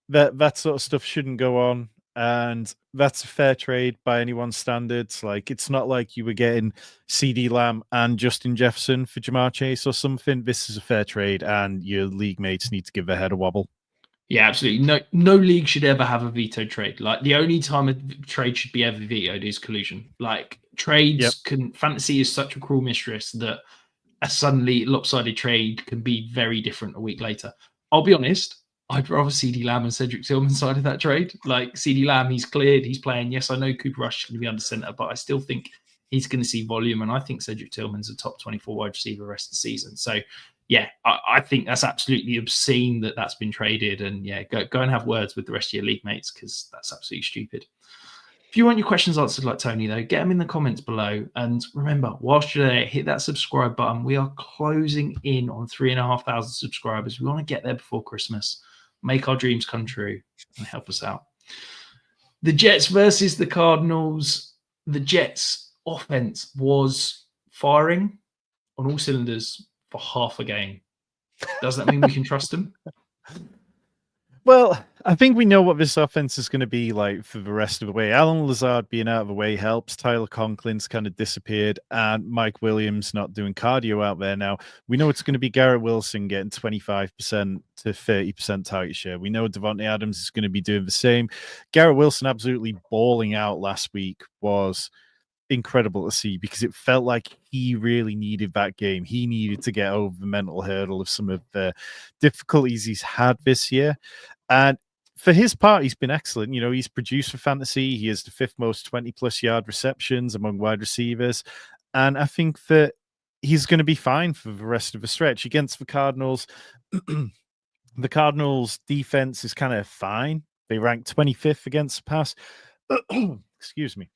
that sort of stuff shouldn't go on. And that's a fair trade by anyone's standards. Like, it's not like you were getting CeeDee Lamb and Justin Jefferson for Jamar Chase or something. This is a fair trade, and your league mates need to give their head a wobble. Yeah, absolutely. No league should ever have a veto trade. Like, the only time a trade should be ever vetoed is collusion. Like, trades fantasy is such a cruel mistress that a suddenly lopsided trade can be very different a week later. I'll be honest, I'd rather CeeDee Lamb and Cedric Tillman side of that trade. Like, CeeDee Lamb, he's cleared, he's playing. Yes, I know Cooper Rush is going to be under center, but I still think he's going to see volume, and I think Cedric Tillman's a top 24 wide receiver the rest of the season. So, yeah, I think that's absolutely obscene that that's been traded, and yeah, go and have words with the rest of your league mates because that's absolutely stupid. If you want your questions answered like Tony, though, get them in the comments below. And remember, whilst you're there, hit that subscribe button. We are closing in on 3,500 subscribers. We want to get there before Christmas. Make our dreams come true and help us out. The Jets versus the Cardinals. The Jets offense was firing on all cylinders for half a game. Does that mean we can trust him? Well, I think we know what this offense is going to be like for the rest of the way. Alan Lazard being out of the way helps. Tyler Conklin's kind of disappeared, and Mike Williams not doing cardio out there now. We know it's going to be Garrett Wilson getting 25% to 30% target share. We know Devontae Adams is going to be doing the same. Garrett Wilson absolutely balling out last week was incredible to see because it felt like he really needed that game. He needed to get over the mental hurdle of some of the difficulties he's had this year. And for his part, he's been excellent. You know, he's produced for fantasy. He has the 5th most 20-plus yard receptions among wide receivers. And I think that he's going to be fine for the rest of the stretch. Against the Cardinals, the Cardinals' defense is kind of fine. They rank 25th against the pass. Excuse me.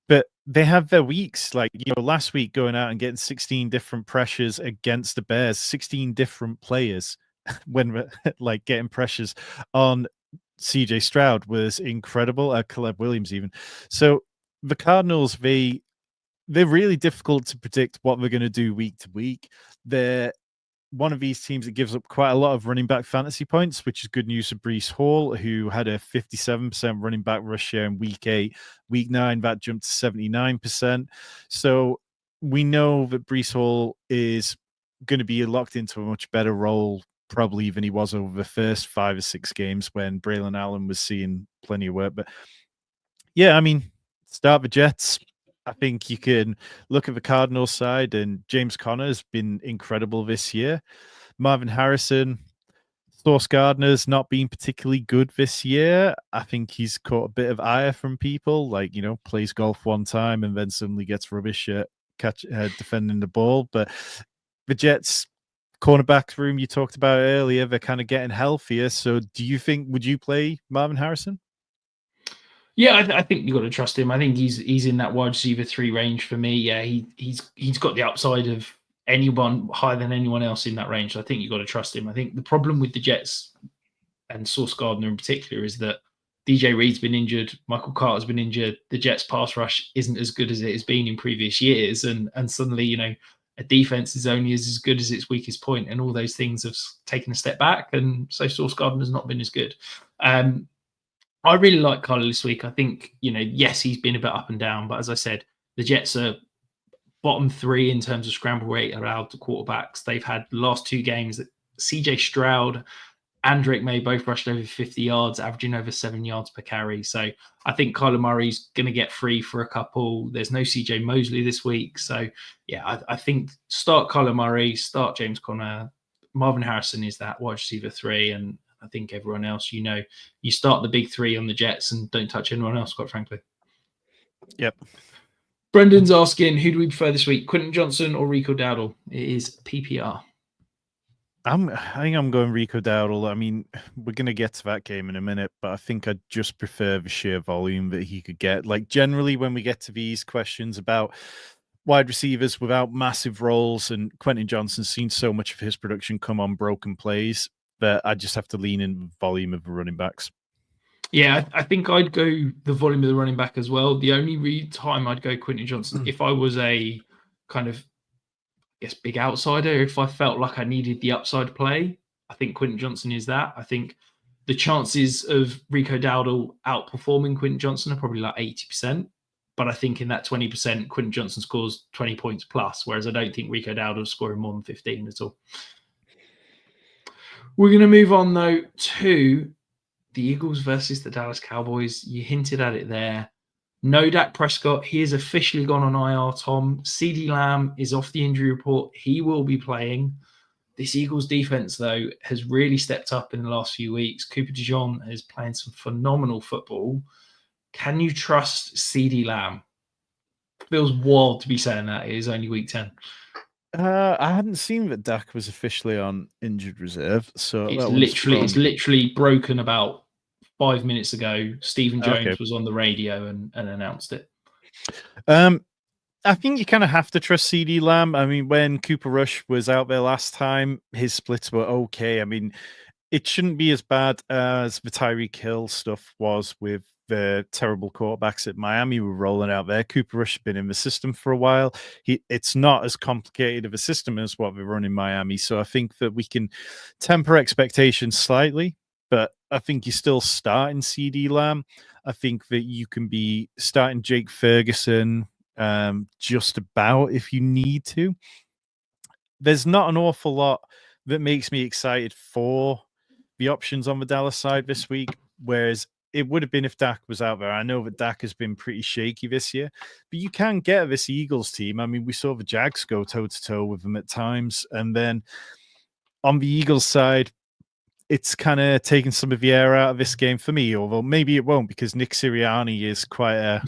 But they have their weeks, like, you know, last week going out and getting 16 different pressures against the Bears, 16 different players when like getting pressures on CJ Stroud was incredible. Caleb Williams even. So the Cardinals, they're really difficult to predict what they're going to do week to week. They're one of these teams that gives up quite a lot of running back fantasy points, which is good news for Breece Hall, who had a 57% running back rush share in week 8. Week 9, that jumped to 79%. So we know that Breece Hall is going to be locked into a much better role probably than he was over the first 5 or 6 games when Braylon Allen was seeing plenty of work. But yeah, I mean, start the Jets. I think you can look at the Cardinals side, and James Conner has been incredible this year. Marvin Harrison, Sauce Gardner's not been particularly good this year. I think he's caught a bit of ire from people, like, you know, plays golf one time and then suddenly gets rubbish at defending the ball. But the Jets cornerback room you talked about earlier, they're kind of getting healthier. So would you play Marvin Harrison? Yeah, I think you've got to trust him. I think he's in that wide receiver 3 range for me. Yeah, he's got the upside of anyone higher than anyone else in that range. So I think you've got to trust him. I think the problem with the Jets and Sauce Gardner in particular is that DJ Reed's been injured, Michael Carter's been injured. The Jets pass rush isn't as good as it has been in previous years, and suddenly, you know, a defense is only as good as its weakest point, and all those things have taken a step back, and so Sauce Gardner's not been as good. I really like Kyler this week. I think, you know, yes, he's been a bit up and down, but as I said, the Jets are bottom 3 in terms of scramble rate allowed to quarterbacks. They've had the last 2 games that CJ Stroud and Drake May both rushed over 50 yards, averaging over 7 yards per carry. So I think Kyler Murray's going to get free for a couple. There's no CJ Mosley this week. So, yeah, I think start Kyler Murray, start James Conner. Marvin Harrison is that wide receiver 3, and I think everyone else, you know, you start the big 3 on the Jets and don't touch anyone else, quite frankly. Yep. Brendan's asking, who do we prefer this week, Quentin Johnson or Rico Dowdle? It is PPR. I think I'm going Rico Dowdle. I mean, we're going to get to that game in a minute, but I think I'd just prefer the sheer volume that he could get. Like, generally, when we get to these questions about wide receivers without massive roles, and Quentin Johnson's seen so much of his production come on broken plays, that I just have to lean in the volume of the running backs. Yeah, I think I'd go the volume of the running back as well. The only time I'd go Quentin Johnson, if I was a kind of, I guess, big outsider, if I felt like I needed the upside play, I think Quentin Johnson is that. I think the chances of Rico Dowdle outperforming Quentin Johnson are probably like 80%. But I think in that 20%, Quentin Johnson scores 20 points plus, whereas I don't think Rico Dowdle's scoring more than 15 at all. We're going to move on, though, to the Eagles versus the Dallas Cowboys. You hinted at it there. No Dak Prescott. He has officially gone on IR, Tom. CeeDee Lamb is off the injury report. He will be playing. This Eagles defense, though, has really stepped up in the last few weeks. Cooper DeJean is playing some phenomenal football. Can you trust CeeDee Lamb? Feels wild to be saying that. It is only week 10. I hadn't seen that Dak was officially on injured reserve, so it's literally broken about 5 minutes ago. Stephen Jones was on the radio and announced it. I think you kind of have to trust CeeDee Lamb. I mean, when Cooper Rush was out there last time, his splits were okay. I mean, it shouldn't be as bad as the Tyreek Hill stuff was with the terrible quarterbacks at Miami were rolling out there. Cooper Rush has been in the system for a while. It's not as complicated of a system as what they run in Miami. So I think that we can temper expectations slightly, but I think you're still starting CD Lamb. I think that you can be starting Jake Ferguson just about if you need to. There's not an awful lot that makes me excited for the options on the Dallas side this week, whereas it would have been if Dak was out there. I know that Dak has been pretty shaky this year, but you can get this Eagles team. I mean, we saw the Jags go toe-to-toe with them at times, and then on the Eagles side, it's kind of taken some of the air out of this game for me, although maybe it won't because Nick Sirianni is quite a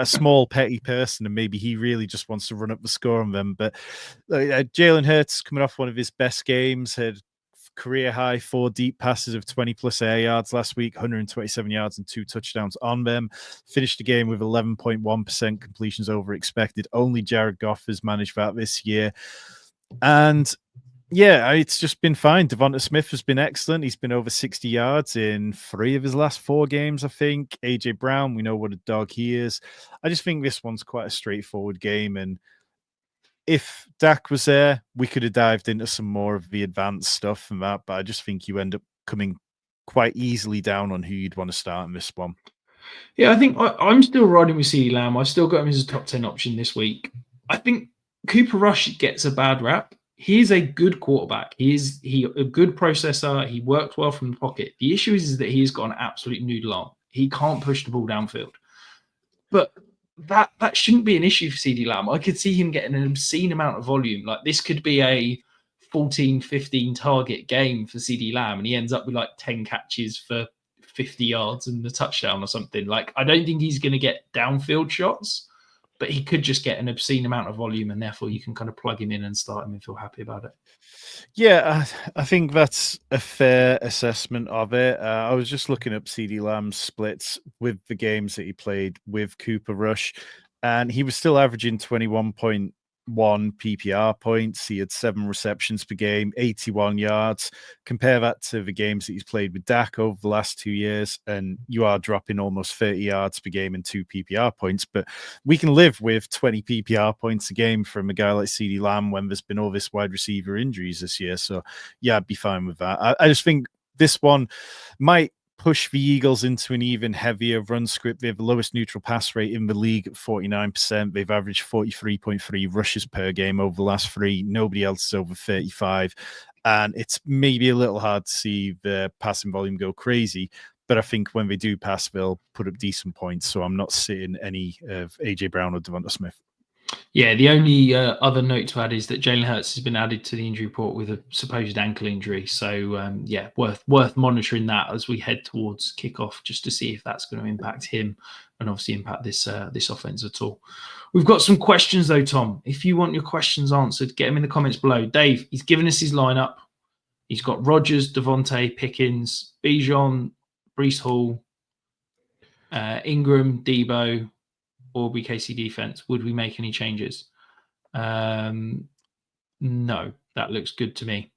small, petty person, and maybe he really just wants to run up the score on them. But Jalen Hurts coming off one of his best games, had career high 4 deep passes of 20+ air yards last week, 127 yards and 2 touchdowns on them. Finished the game with 11.1% completions over expected. Only Jared Goff has managed that this year. And yeah, it's just been fine. Devonta Smith has been excellent. He's been over 60 yards in 3 of his last 4 games, I think. AJ Brown, we know what a dog he is. I just think this one's quite a straightforward game. And if Dak was there, we could have dived into some more of the advanced stuff and that. But I just think you end up coming quite easily down on who you'd want to start in this one. Yeah, I think I'm still riding with CeeDee Lamb. I've still got him as a top 10 option this week. I think Cooper Rush gets a bad rap. He's a good quarterback. He's a good processor. He works well from the pocket. The issue is that he's got an absolute noodle arm. He can't push the ball downfield. But that shouldn't be an issue for CeeDee Lamb. I could see him getting an obscene amount of volume. Like this could be a 14, 15 target game for CeeDee Lamb, and he ends up with like 10 catches for 50 yards and a touchdown or something. Like I don't think he's going to get downfield shots, but he could just get an obscene amount of volume, and therefore you can kind of plug him in and start him and feel happy about it. Yeah, I think that's a fair assessment of it. I was just looking up CeeDee Lamb's splits with the games that he played with Cooper Rush, and he was still averaging 21.1 PPR points. He had 7 receptions per game, 81 yards. Compare that to the games that he's played with Dak over the last 2 years, and you are dropping almost 30 yards per game and 2 PPR points. But we can live with 20 PPR points a game from a guy like CeeDee Lamb when there's been all this wide receiver injuries this year. So yeah, I'd be fine with that. I just think this one might push the Eagles into an even heavier run script. They have the lowest neutral pass rate in the league at 49%. They've averaged 43.3 rushes per game over the last 3. Nobody else is over 35. And it's maybe a little hard to see the passing volume go crazy. But I think when they do pass, they'll put up decent points. So I'm not sitting any of AJ Brown or Devonta Smith. Yeah, the only other note to add is that Jalen Hurts has been added to the injury report with a supposed ankle injury. So, yeah, worth monitoring that as we head towards kickoff, just to see if that's going to impact him and obviously impact this offense at all. We've got some questions, though, Tom. If you want your questions answered, get them in the comments below. Dave, he's given us his lineup. He's got Rodgers, Devontae, Pickens, Bijan, Breece Hall, Ingram, Deebo, or BKC defense. Would we make any changes? No, that looks good to me.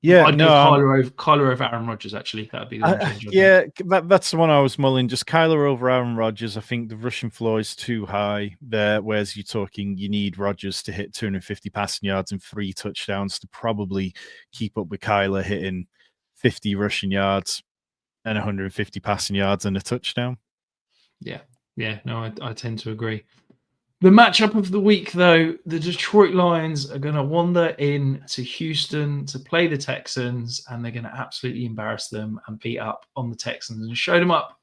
Yeah, I'd go Kyler over Aaron Rodgers, actually. That would be the one change. Yeah, that's the one I was mulling. Just Kyler over Aaron Rodgers. I think the rushing floor is too high there, whereas you're talking you need Rodgers to hit 250 passing yards and 3 touchdowns to probably keep up with Kyler hitting 50 rushing yards and 150 passing yards and a touchdown. Yeah, no, I tend to agree. The matchup of the week, though, the Detroit Lions are going to wander in to Houston to play the Texans, and they're going to absolutely embarrass them and beat up on the Texans and show them up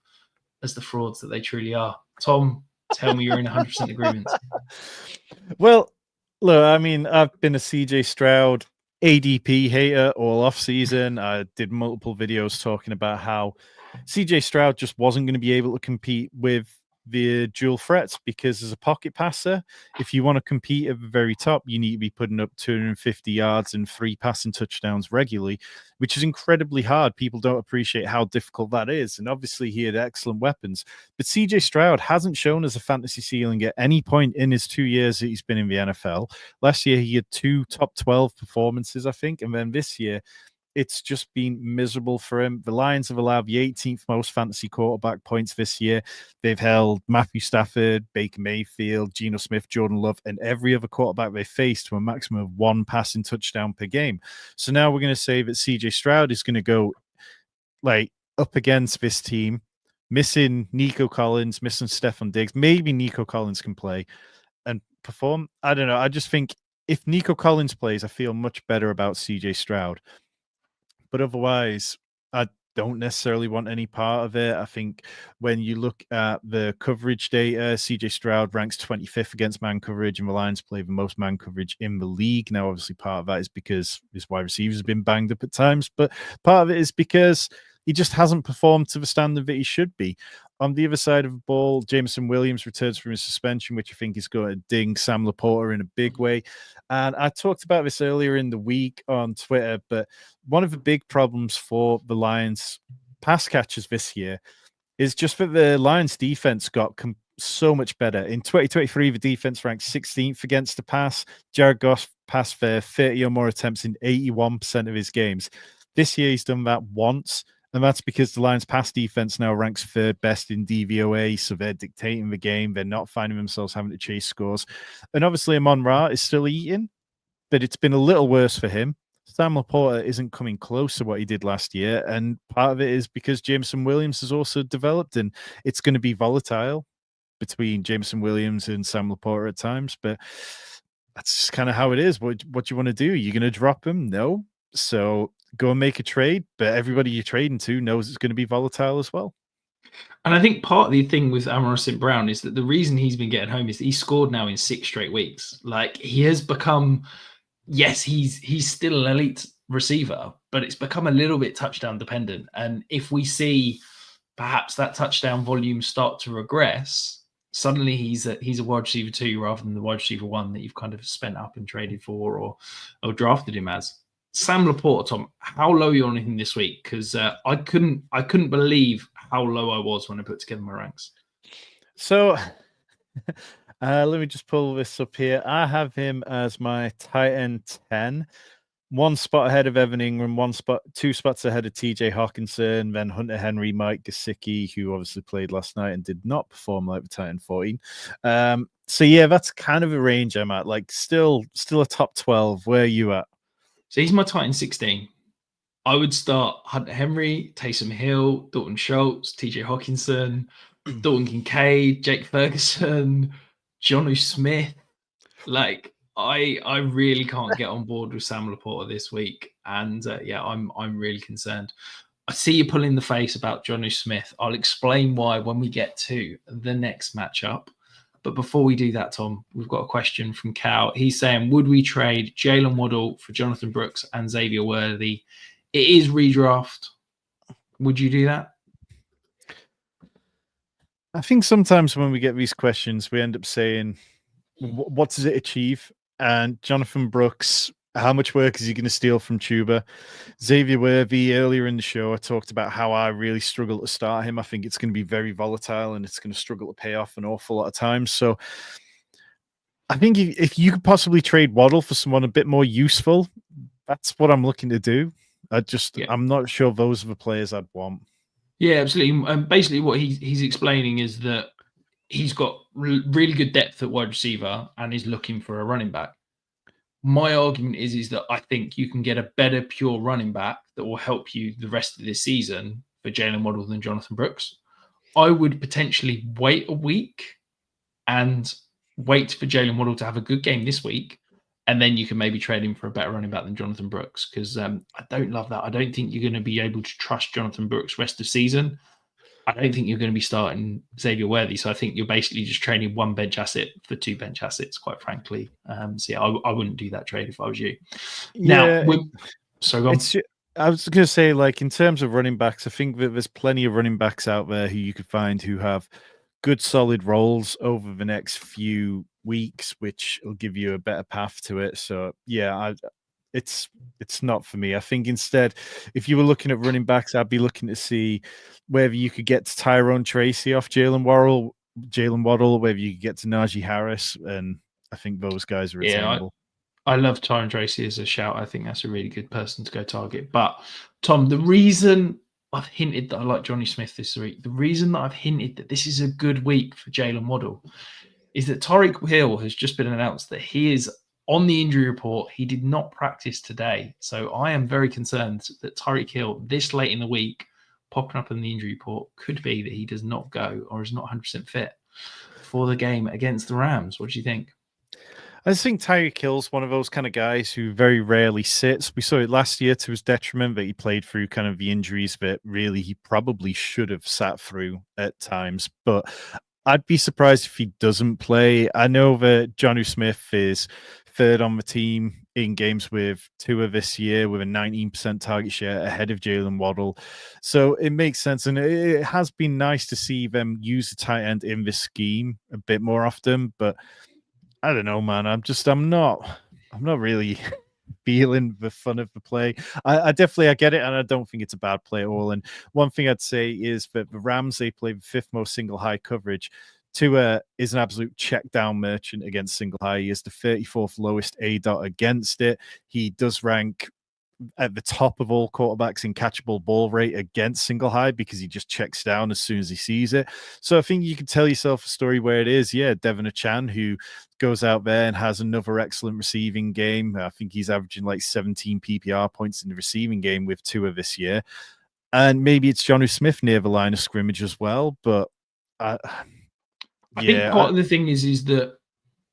as the frauds that they truly are. Tom, tell me you're in 100% agreement. Well, look, I mean, I've been a CJ Stroud ADP hater all off season. I did multiple videos talking about how CJ Stroud just wasn't going to be able to compete with the dual threats because as a pocket passer, if you want to compete at the very top, you need to be putting up 250 yards and 3 passing touchdowns regularly, which is incredibly hard. People don't appreciate how difficult that is. And obviously he had excellent weapons, but CJ Stroud hasn't shown as a fantasy ceiling at any point in his 2 years that he's been in the NFL. Last year, he had 2 top 12 performances, I think. And then this year, it's just been miserable for him. The Lions have allowed the 18th most fantasy quarterback points this year. They've held Matthew Stafford, Baker Mayfield, Geno Smith, Jordan Love, and every other quarterback they faced to a maximum of 1 passing touchdown per game. So now we're going to say that CJ Stroud is going to go like up against this team, missing Nico Collins, missing Stephon Diggs. Maybe Nico Collins can play and perform. I don't know. I just think if Nico Collins plays, I feel much better about CJ Stroud. But otherwise, I don't necessarily want any part of it. I think when you look at the coverage data, CJ Stroud ranks 25th against man coverage, and the Lions play the most man coverage in the league. Now, obviously, part of that is because his wide receivers have been banged up at times, but part of it is because he just hasn't performed to the standard that he should be. On the other side of the ball, Jameson Williams returns from his suspension, which I think is going to ding Sam LaPorta in a big way. And I talked about this earlier in the week on Twitter, but one of the big problems for the Lions pass catchers this year is just that the Lions defense got so much better. In 2023, the defense ranked 16th against the pass. Jared Goff passed for 30 or more attempts in 81% of his games. This year, he's done that once. And that's because the Lions' pass defense now ranks third best in DVOA, so they're dictating the game. They're not finding themselves having to chase scores. And obviously, Amon-Ra is still eating, but it's been a little worse for him. Sam LaPorta isn't coming close to what he did last year, and part of it is because Jameson Williams has also developed, and it's going to be volatile between Jameson Williams and Sam LaPorta at times, but that's just kind of how it is. What do you want to do? You're going to drop him? No. So go and make a trade, but everybody you're trading to knows it's going to be volatile as well. And I think part of the thing with Amon-Ra St. Brown is that the reason he's been getting home is that he's scored now in 6 straight weeks. Like, he has become, yes, he's still an elite receiver, but it's become a little bit touchdown dependent. And if we see perhaps that touchdown volume start to regress, suddenly he's a wide receiver 2 rather than the wide receiver 1 that you've kind of spent up and traded for or drafted him as. Sam LaPorta, Tom, how low are you on him this week? Because I couldn't believe how low I was when I put together my ranks. So let me just pull this up here. I have him as my tight end 10, 1 spot ahead of Evan Ingram, 2 spots ahead of TJ Hawkinson, then Hunter Henry, Mike Gesicki, who obviously played last night and did not perform like the tight end 14. So yeah, that's kind of a range I'm at. Like still a top 12. Where are you at? So he's my tight end 16. I would start Hunter Henry, Taysom Hill, Dalton Schultz, TJ Hawkinson, Dalton Kincaid, Jake Ferguson, Jonnu Smith. Like, I really can't get on board with Sam LaPorta this week. And yeah, I'm really concerned. I see you pulling the face about Jonnu Smith. I'll explain why when we get to the next matchup. But before we do that, Tom, we've got a question from Cal. He's saying, would we trade Jaylen Waddle for Jonathan Brooks and Xavier Worthy? It is redraft. Would you do that? I think sometimes when we get these questions, we end up saying, what does it achieve? And Jonathan Brooks, how much work is he going to steal from Chuba? Xavier Worthy, earlier in the show, I talked about how I really struggle to start him. I think it's going to be very volatile and it's going to struggle to pay off an awful lot of times. So I think if you could possibly trade Waddle for someone a bit more useful, that's what I'm looking to do. I'm not sure those are the players I'd want. Yeah, absolutely. And basically what he's explaining is that he's got really good depth at wide receiver and is looking for a running back. My argument is that I think you can get a better pure running back that will help you the rest of this season for Jaylen Waddle than Jonathan Brooks. I would potentially wait a week and wait for Jaylen Waddle to have a good game this week, and then you can maybe trade him for a better running back than Jonathan Brooks, because I don't love that. I don't think you're going to be able to trust Jonathan Brooks rest of season. I don't think you're going to be starting Xavier Worthy. So I think you're basically just trading 1 bench asset for 2 bench assets, quite frankly. So yeah, I wouldn't do that trade if I was you. Yeah, now, so go on. I was going to say, like, in terms of running backs, I think that there's plenty of running backs out there who you could find who have good, solid roles over the next few weeks, which will give you a better path to it. So yeah, it's not for me. I think instead, if you were looking at running backs, I'd be looking to see whether you could get to Tyrone Tracy off Jaylen Waddle, whether you could get to Najee Harris, and I think those guys are attainable. I love Tyrone Tracy as a shout. I think that's a really good person to go target. But Tom, the reason I've hinted that I like Johnny Smith this week, the reason that I've hinted that this is a good week for Jaylen Waddle is that Tyreek Hill has just been announced that he is on the injury report. He did not practice today. So I am very concerned that Tyreek Hill, this late in the week, popping up on the injury report, could be that he does not go or is not 100% fit for the game against the Rams. What do you think? I just think Tyreek Hill's one of those kind of guys who very rarely sits. We saw it last year to his detriment, that he played through kind of the injuries that really he probably should have sat through at times. But I'd be surprised if he doesn't play. I know that Jonnu Smith is third on the team in games with Tua this year with a 19% target share ahead of Jaylen Waddle. So it makes sense. And it has been nice to see them use the tight end in this scheme a bit more often. But I don't know, man. I'm not really feeling the fun of the play. I definitely get it, and I don't think it's a bad play at all. And one thing I'd say is that the Rams, they play the fifth most single high coverage. Tua is an absolute check down merchant against single high. He is the 34th lowest ADOT against it. He does rank at the top of all quarterbacks in catchable ball rate against single high because he just checks down as soon as he sees it. So I think you can tell yourself a story where it is, Devin Achane, who goes out there and has another excellent receiving game. I think he's averaging like 17 PPR points in the receiving game with Tua this year. And maybe it's Jonnu Smith near the line of scrimmage as well. But I think part of the thing is that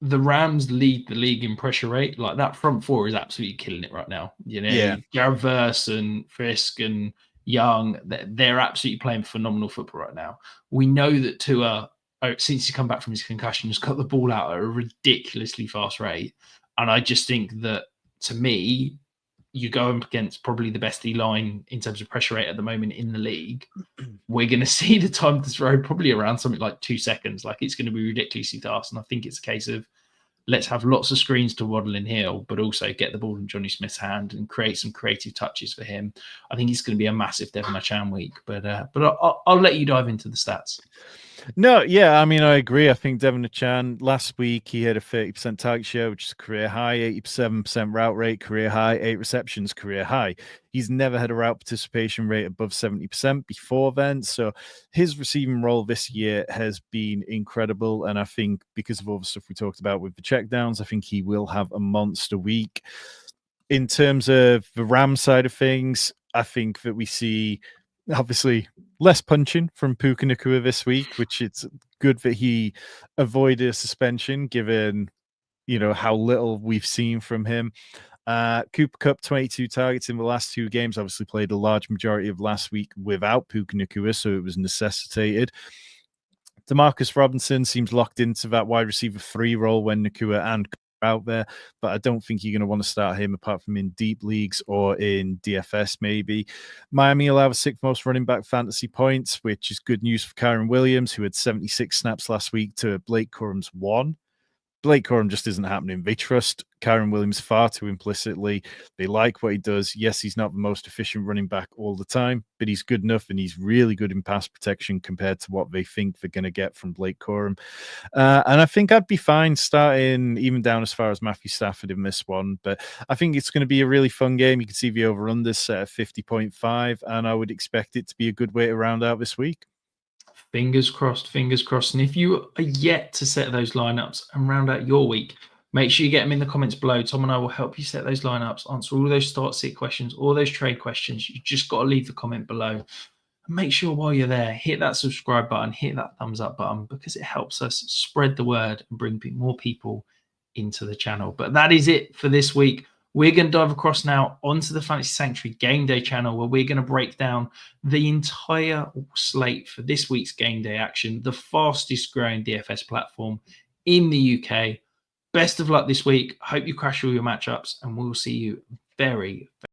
the Rams lead the league in pressure rate. Like that front four is absolutely killing it right now. Jared Verse and Frisk and Young, they're absolutely playing phenomenal football right now. We know that Tua, since he's come back from his concussion, has got the ball out at a ridiculously fast rate. And I just think that, to me, you go up against probably the best D-line in terms of pressure rate at the moment in the league. We're going to see the time to throw probably around something like 2 seconds. Like it's going to be ridiculously fast. And I think it's a case of let's have lots of screens to Waddle and Hill, but also get the ball in Jonnu Smith's hand and create some creative touches for him. I think it's going to be a massive Devin Achane week, but I'll let you dive into the stats. No, I mean, I agree. I think Devin Achane, last week, he had a 30% target share, which is career high, 87% route rate, career high, 8 receptions, career high. He's never had a route participation rate above 70% before then. So his receiving role this year has been incredible. And I think because of all the stuff we talked about with the checkdowns, I think he will have a monster week. In terms of the Ram side of things, I think that we see obviously less punching from Puka Nacua this week, which it's good that he avoided a suspension given, how little we've seen from him. Cooper Kupp, 22 targets in the last 2 games, obviously played a large majority of last week without Puka Nacua, so it was necessitated. Demarcus Robinson seems locked into that wide receiver 3 role when Nacua and out there, but I don't think you're going to want to start him apart from in deep leagues or in DFS maybe. Miami will have a 6th most running back fantasy points, which is good news for Kyren Williams, who had 76 snaps last week to Blake Corum's 1. Blake Corum just isn't happening. They trust Kyren Williams far too implicitly. They like what he does. Yes, he's not the most efficient running back all the time, but he's good enough and he's really good in pass protection compared to what they think they're going to get from Blake Corum. And I think I'd be fine starting even down as far as Matthew Stafford in this one, but I think it's going to be a really fun game. You can see the over-under set at 50.5, and I would expect it to be a good way to round out this week. Fingers crossed, fingers crossed. And if you are yet to set those lineups and round out your week, make sure you get them in the comments below. Tom and I will help you set those lineups, answer all those start-sit questions, all those trade questions. You just got to leave the comment below. And make sure while you're there, hit that subscribe button, hit that thumbs up button, because it helps us spread the word and bring more people into the channel. But that is it for this week. We're going to dive across now onto the Fantasy Sanctuary Game Day channel, where we're going to break down the entire slate for this week's Game Day action, the fastest growing DFS platform in the UK. Best of luck this week. Hope you crash all your matchups, and we'll see you very, very